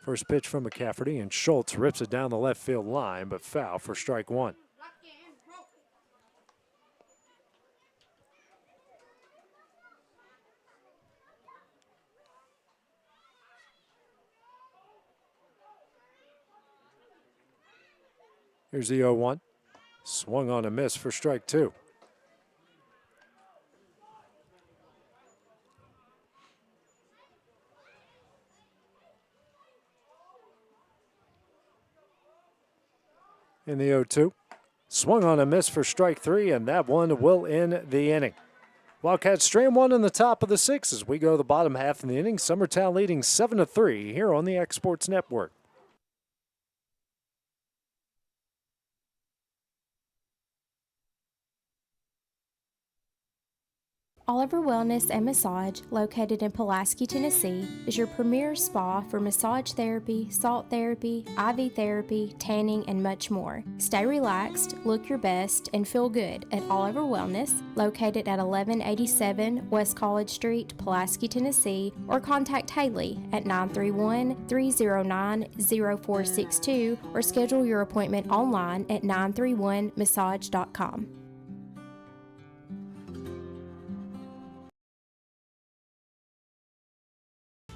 First pitch from McCafferty, and Schultz rips it down the left field line, but foul for strike 1. Here's the 0-1. Swung on a miss for strike 2. In the 0-2. Swung on a miss for strike 3, and that one will end the inning. Wildcats strand 1 in the top of the 6 as we go to the bottom half of the inning. Summertown leading 7-3 here on the Exports Network. Oliver Wellness and Massage, located in Pulaski, Tennessee, is your premier spa for massage therapy, salt therapy, IV therapy, tanning, and much more. Stay relaxed, look your best, and feel good at Oliver Wellness, located at 1187 West College Street, Pulaski, Tennessee, or contact Haley at 931-309-0462 or schedule your appointment online at 931massage.com.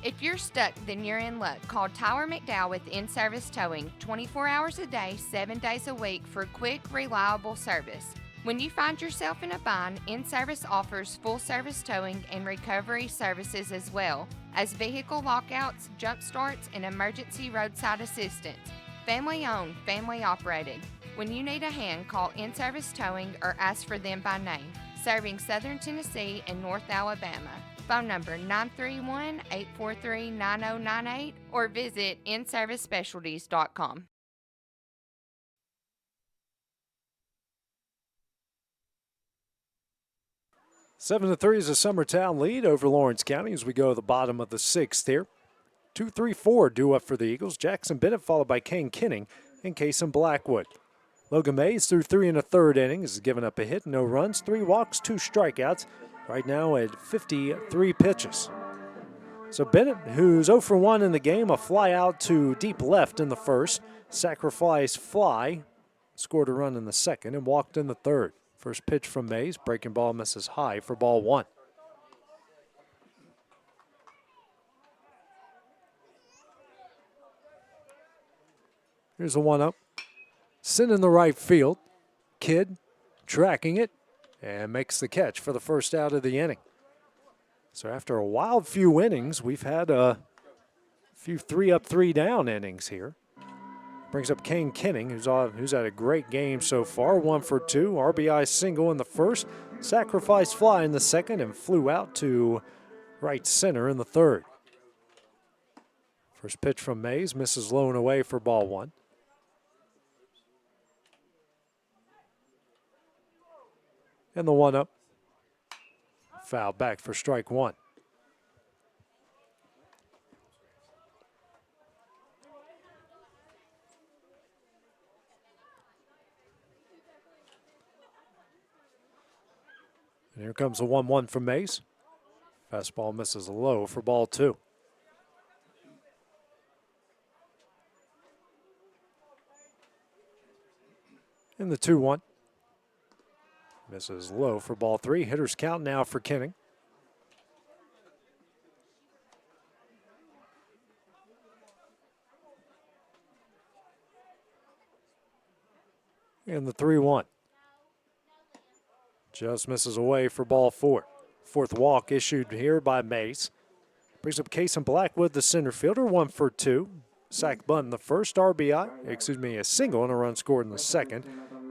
If you're stuck, then you're in luck. Call Tyler McDowell with In-Service Towing 24 hours a day, 7 days a week for quick, reliable service. When you find yourself in a bind, In-Service offers full-service towing and recovery services as well as vehicle lockouts, jump starts, and emergency roadside assistance. Family-owned, family-operated. When you need a hand, call In-Service Towing or ask for them by name. Serving Southern Tennessee and North Alabama. Phone number 931-843-9098 or visit inservicespecialties.com. 7-3 is a Summertown lead over Lawrence County as we go to the bottom of the 6th here. 2-3-4 due up for the Eagles. Jackson Bennett followed by Kane Kinning and Kason Blackwood. Logan Mays through 3 1/3 innings has given up a hit, no runs, 3 walks, 2 strikeouts. Right now at 53 pitches. So Bennett, who's 0 for 1 in the game, a fly out to deep left in the first, sacrifice fly, scored a run in the second, and walked in the third. First pitch from Mays, breaking ball misses high for ball 1. Here's a 1-0. Sent in the right field. Kidd tracking it. And makes the catch for the first out of the inning. So after a wild few innings, we've had a few 3-up, 3-down innings here. Brings up Kane Kinning, who's had a great game so far. 1 for 2, RBI single in the first, sacrifice fly in the second, and flew out to right center in the third. First pitch from Mays, misses low and away for ball 1. And the 1-0. Foul back for strike 1. And here comes the 1-1 from Mays. Fastball misses low for ball 2. And the 2-1. Misses low for ball 3. Hitters count now for Kinning. And the 3-1. Just misses away for ball 4. Fourth walk issued here by Mays. Brings up Kason Blackwood, the center fielder, 1 for 2. sack bunt in the first, a single and a run scored in the second,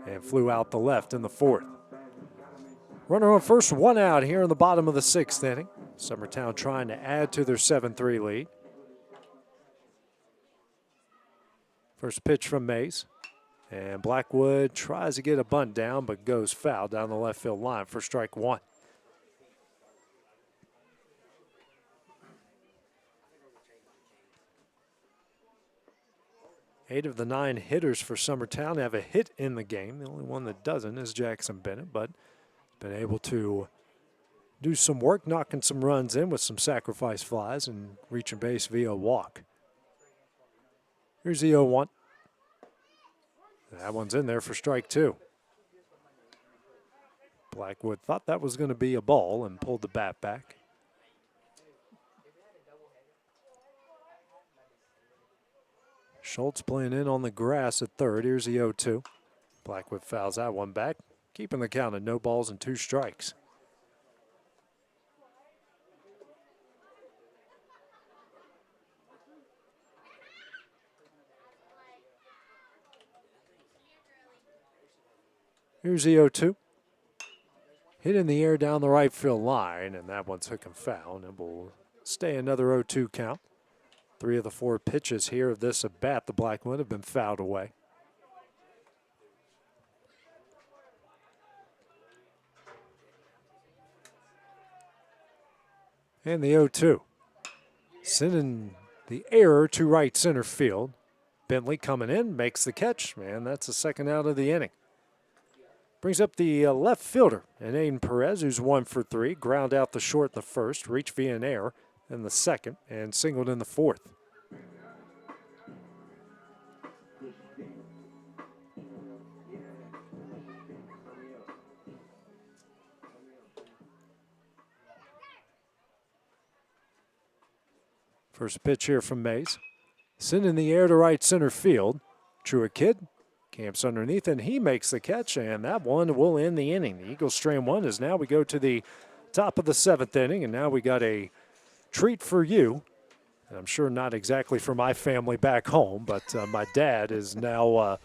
and flew out the left in the fourth. Runner on first, one out here in the bottom of the sixth inning. Summertown trying to add to their 7-3 lead. First pitch from Mays. And Blackwood tries to get a bunt down, but goes foul down the left field line for strike one. Eight of the 9 hitters for Summertown have a hit in the game. The only one that doesn't is Jackson Bennett, but been able to do some work, knocking some runs in with some sacrifice flies and reaching base via a walk. Here's the 0-1. That one's in there for strike two. Blackwood thought that was going to be a ball and pulled the bat back. Schultz playing in on the grass at third. Here's the 0-2. Blackwood fouls that one back, keeping the count at no balls and 2 strikes. Here's the 0-2. Hit in the air down the right field line, and that one's hook and foul, and it will stay another 0-2 count. 3 of the 4 pitches here of this at bat, the Blackwood, have been fouled away. And the 0-2. Sending the error to right center field. Bentley coming in, makes the catch, and that's the second out of the inning. Brings up the left fielder, and Aiden Perez, who's 1 for 3, ground out the short in the first, reached via an error in the second, and singled in the fourth. First pitch here from Mays. Sending the air to right center field. Truett Kidd camps underneath, and he makes the catch, and that one will end the inning. The Eagles strain one as now we go to the top of the 7th inning, and now we got a treat for you. And I'm sure not exactly for my family back home, but my dad is now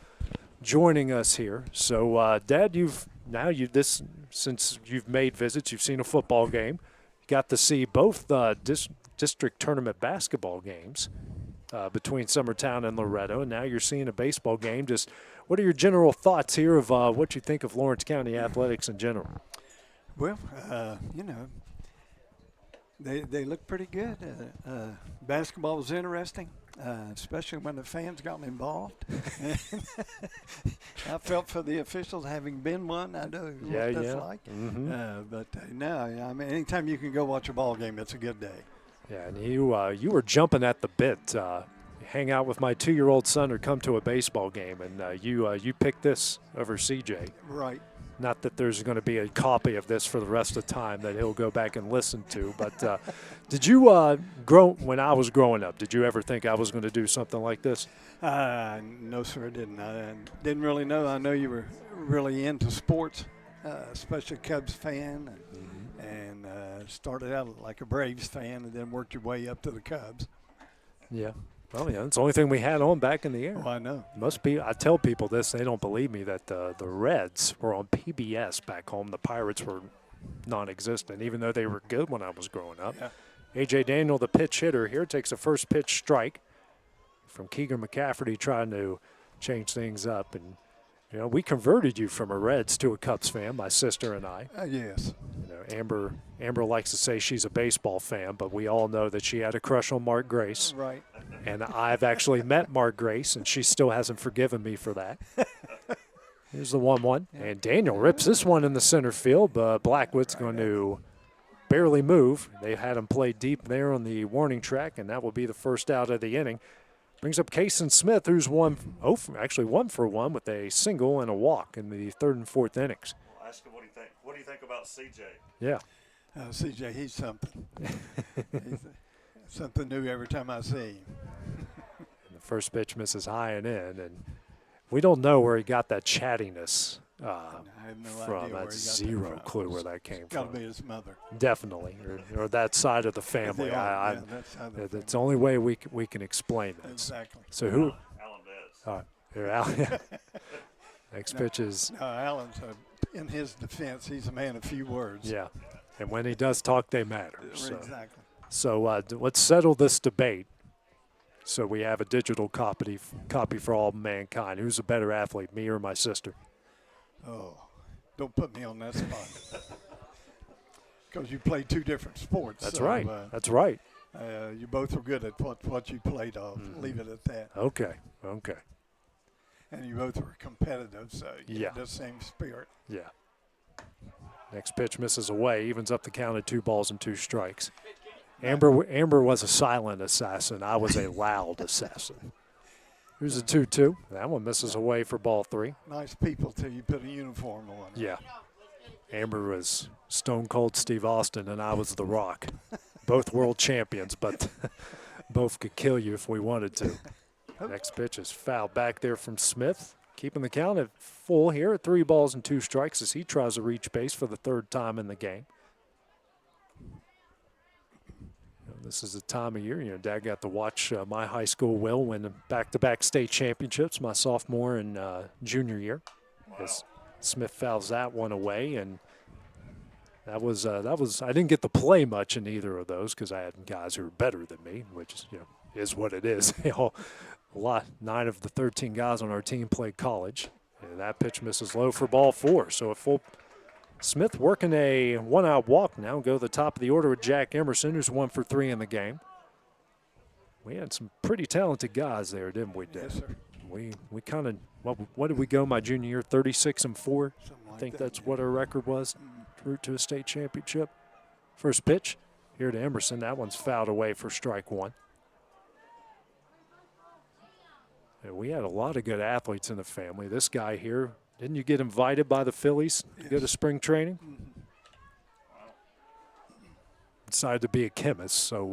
joining us here. So, Dad, since you've made visits, you've seen a football game, you got to see both district tournament basketball games between Summertown and Loretto, and now you're seeing a baseball game. Just what are your general thoughts here of what you think of Lawrence County athletics in general? Well, they look pretty good. Basketball was interesting, especially when the fans got involved. I felt for the officials, having been one. I know what that's like. Mm-hmm. But no, I mean, anytime you can go watch a ball game, it's a good day. Yeah, and you were jumping at the bit. Hang out with my 2-year-old son or come to a baseball game, and you picked this over CJ. Right. Not that there's going to be a copy of this for the rest of the time that he'll go back and listen to. But did you when I was growing up, did you ever think I was going to do something like this? No, sir, I didn't. I didn't really know. I know you were really into sports, especially Cubs fan, and started out like a Braves fan and then worked your way up to the Cubs. Yeah. Well, yeah, it's the only thing we had on back in the air. Oh, I know. Must be. I tell people this, they don't believe me, that the Reds were on PBS back home. The Pirates were non-existent, even though they were good when I was growing up. Yeah. A.J. Daniel, the pitch hitter here, takes a first pitch strike from Keegan McCafferty, trying to change things up. And, we converted you from a Reds to a Cubs fan, my sister and I. Yes. Amber likes to say she's a baseball fan, but we all know that she had a crush on Mark Grace. Right. And I've actually met Mark Grace, and she still hasn't forgiven me for that. Here's the 1-1. And Daniel rips this one in the center field, but Blackwood's going to barely move. They had him play deep there on the warning track, and that will be the first out of the inning. Brings up Kason Smith, who's 1 for 1 with a single and a walk in the 3rd and 4th innings. I'll ask him what do you think. What do you think about CJ? Yeah. CJ, he's something. He's something new every time I see him. The first pitch misses high and in, and we don't know where he got that chattiness I have no from. idea where That's he got zero that from. clue where that came It's got from. to be his mother. Definitely, or that side of the family. They are, yeah, that's how they're That's the only way we can explain this. Exactly. So who? Alan Betts. All right, here, Alan. Next pitch is. No, Alan's in his defense, he's a man of few words. Yeah, and when he does talk, they matter. So. Exactly. So let's settle this debate. So we have a digital copy for all mankind. Who's a better athlete, me or my sister? Oh, don't put me on that spot. Because you played two different sports. That's so, right. That's right. You both were good at what you played of. Leave it at that. Okay. And you both were competitive, so you had the same spirit. Yeah. Next pitch misses away, evens up the count at 2 balls and 2 strikes. Amber was a silent assassin. I was a loud assassin. Here's a 2-2. That one misses away for ball 3. Nice people till you put a uniform on. Yeah. Amber was Stone Cold Steve Austin, and I was The Rock. Both world champions, but both could kill you if we wanted to. Next pitch is foul back there from Smith. Keeping the count at full here at 3 balls and 2 strikes as he tries to reach base for the 3rd time in the game. This is the time of year, Dad got to watch my high school Will win back-to-back state championships my sophomore and junior year. Wow. As Smith fouls that one away, and that was I didn't get to play much in either of those because I had guys who were better than me, which is what it is. 9 of the 13 guys on our team played college, and that pitch misses low for ball 4. So a full. Smith working a 1-out walk now. Go to the top of the order with Jack Emerson, who's 1 for 3 in the game. We had some pretty talented guys there, didn't we, Dad? Yes, sir. We kind of, what did we go my junior year, 36-4? I think that's what our record was, route to a state championship. First pitch here to Emerson. That one's fouled away for strike 1. And we had a lot of good athletes in the family. This guy here, didn't you get invited by the Phillies to go to spring training? Decided to be a chemist, so,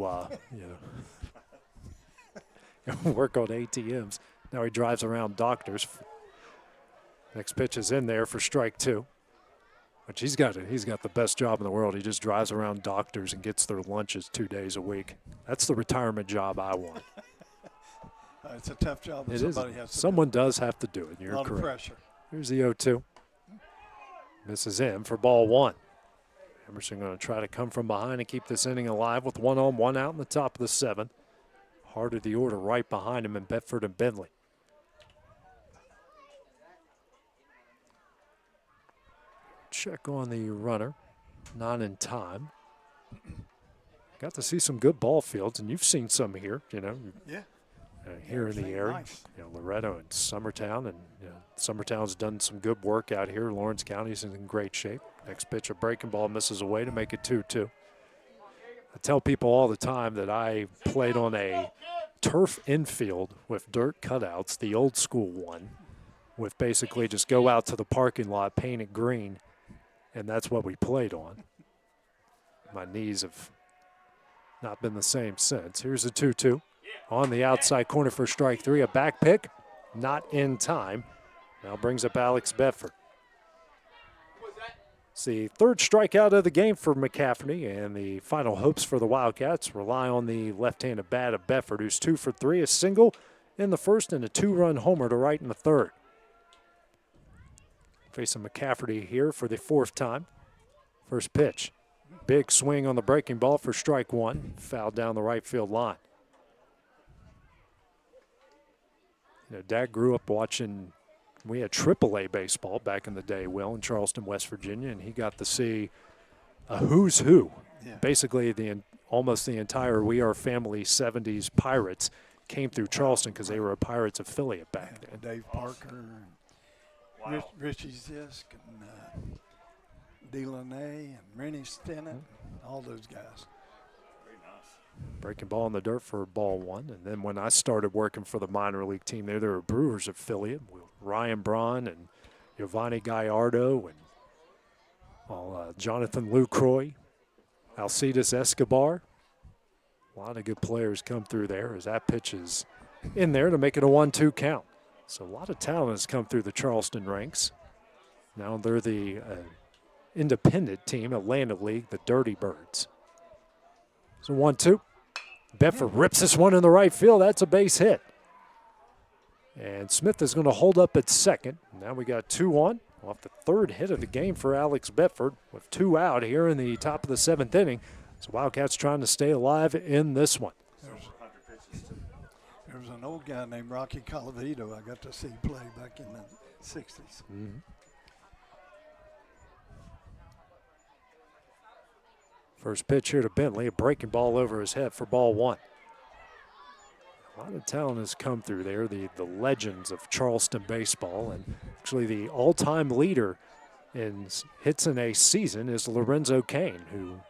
work on ATMs. Now he drives around doctors. Next pitch is in there for strike 2. Which he's got the best job in the world. He just drives around doctors and gets their lunches 2 days a week. That's the retirement job I want. It's a tough job. But somebody has to Someone does have to do it. You're correct. A lot correct. of pressure. Here's the 0-2. Misses in for ball 1. Emerson going to try to come from behind and keep this inning alive with 1 on, 1 out in the top of the 7th. Heart of the order right behind him in Bedford and Bentley. Check on the runner. Not in time. Got to see some good ball fields, and you've seen some here, Yeah. Here in the area. Nice. Loretto and Summertown, and Summertown's done some good work out here. Lawrence County's in great shape. Next pitch, a breaking ball misses away to make it 2-2. I tell people all the time that I played on a turf infield with dirt cutouts, the old school one, with basically just go out to the parking lot, paint it green, and that's what we played on. My knees have not been the same since. Here's a 2-2. On the outside corner for strike 3, a back pick, not in time. Now brings up Alex Bedford. It's the 3rd strikeout of the game for McCafferty, and the final hopes for the Wildcats rely on the left-handed bat of Bedford, who's 2 for 3, a single in the 1st and a 2-run homer to right in the 3rd. Facing McCafferty here for the 4th time. First pitch, big swing on the breaking ball for strike 1, fouled down the right field line. Dad grew up watching, we had AAA baseball back in the day, Will, in Charleston, West Virginia, and he got to see a who's who. Yeah. Basically, almost the entire We Are Family 70s Pirates came through Charleston because they were a Pirates affiliate back then. Dave Parker, and Richie Zisk, and Delaney, and Rennie Stennett, all those guys. Breaking ball in the dirt for ball 1. And then when I started working for the minor league team there were a Brewers affiliate with Ryan Braun and Giovanni Gallardo and Jonathan Lucroy, Alcides Escobar. A lot of good players come through there as that pitch is in there to make it a 1-2 count. So a lot of talent has come through the Charleston ranks. Now they're the independent team, Atlantic League, the Dirty Birds. So 1-2. Bedford rips this one in the right field. That's a base hit. And Smith is going to hold up at second. Now we got 2 on off the third hit of the game for Alex Bedford with 2 out here in the top of the 7th inning. So Wildcats trying to stay alive in this one. There was an old guy named Rocky Colavito I got to see play back in the 60s. Mm-hmm. First pitch here to Bentley, a breaking ball over his head for ball 1. A lot of talent has come through there, the legends of Charleston baseball, and actually the all-time leader in hits in a season is Lorenzo Kane, who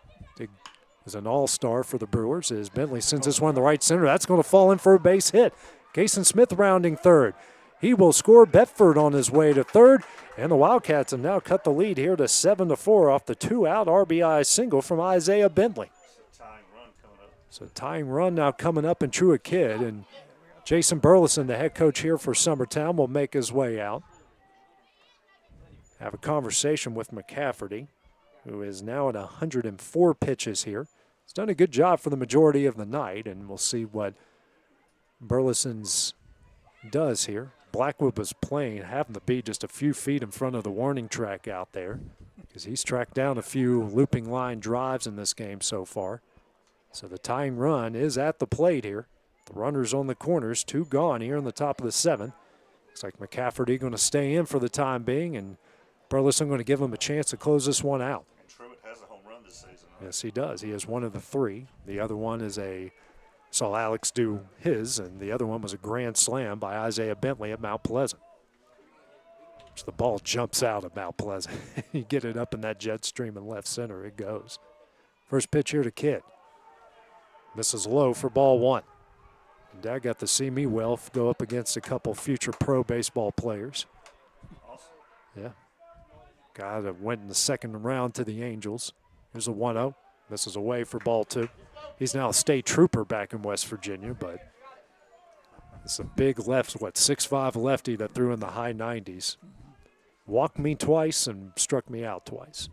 is an all-star for the Brewers. As Bentley sends this one to the right center, that's going to fall in for a base hit. Kason Smith rounding third. He will score. Bedford on his way to third, and the Wildcats have now cut the lead here to 7-4 off the 2-out RBI single from Isaiah Bentley. So tying run now coming up in Truett Kidd, and Jason Burleson, the head coach here for Summertown, will make his way out. Have a conversation with McCafferty, who is now at 104 pitches here. He's done a good job for the majority of the night, and we'll see what Burleson's does here. Blackwood was playing, having to be just a few feet in front of the warning track out there, because he's tracked down a few looping line drives in this game so far. So the tying run is at the plate here. The runner's on the corners, 2 gone here in the top of the 7th. Looks like McCafferty going to stay in for the time being, and Burleson going to give him a chance to close this one out. And Truett has a home run this season. Right? Yes, he does. He has one of the 3. The other one is saw Alex do his, and the other one was a grand slam by Isaiah Bentley at Mount Pleasant. So the ball jumps out of Mount Pleasant. You get it up in that jet stream in left center, it goes. First pitch here to Kidd. Misses low for ball 1. And Dad got to see me well go up against a couple future pro baseball players. Awesome. Yeah. Guy that went in the second round to the Angels. Here's a 1-0. Misses away for ball 2. He's now a state trooper back in West Virginia, but it's a big left, 6'5" lefty that threw in the high 90s. Walked me twice and struck me out twice.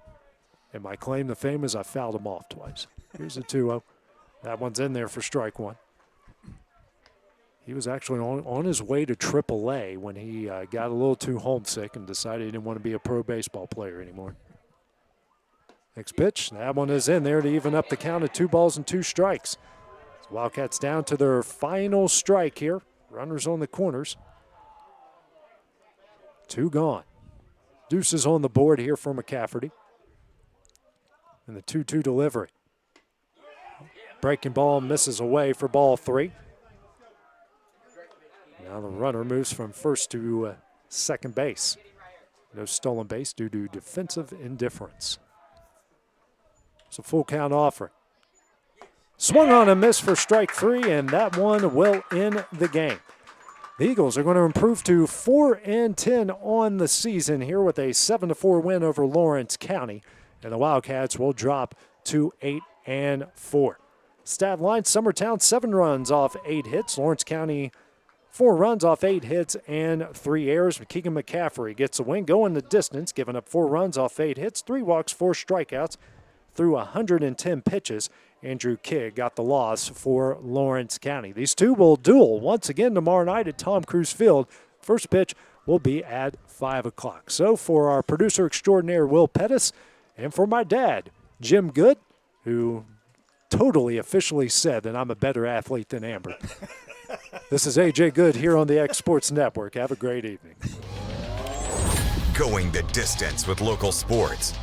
And my claim to fame is I fouled him off twice. Here's a 2-0. That one's in there for strike 1. He was actually on his way to AAA when he got a little too homesick and decided he didn't want to be a pro baseball player anymore. Next pitch, that one is in there to even up the count at 2 balls and 2 strikes. So Wildcats down to their final strike here. Runners on the corners. 2 gone. Deuces on the board here for McCafferty. And the 2-2 delivery. Breaking ball misses away for ball 3. Now the runner moves from first to second base. No stolen base due to defensive indifference. It's a full count offering. Swung on and missed for strike 3, and that one will end the game. The Eagles are going to improve to 4-10 on the season here with a 7-4 win over Lawrence County, and the Wildcats will drop to 8-4. Stat line, Summertown 7 runs off 8 hits. Lawrence County 4 runs off 8 hits and 3 errors. Keegan McCafferty gets the win, going the distance, giving up 4 runs off 8 hits, 3 walks, 4 strikeouts through 110 pitches. Andrew Kidd got the loss for Lawrence County. These two will duel once again tomorrow night at Tom Cruise Field. First pitch will be at 5 o'clock. So for our producer extraordinaire, Will Pettis, and for my dad, Jim Good, who totally officially said that I'm a better athlete than Amber. This is AJ Good here on the X Sports Network. Have a great evening. Going the distance with local sports.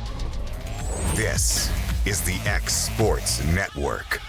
This is the X Sports Network.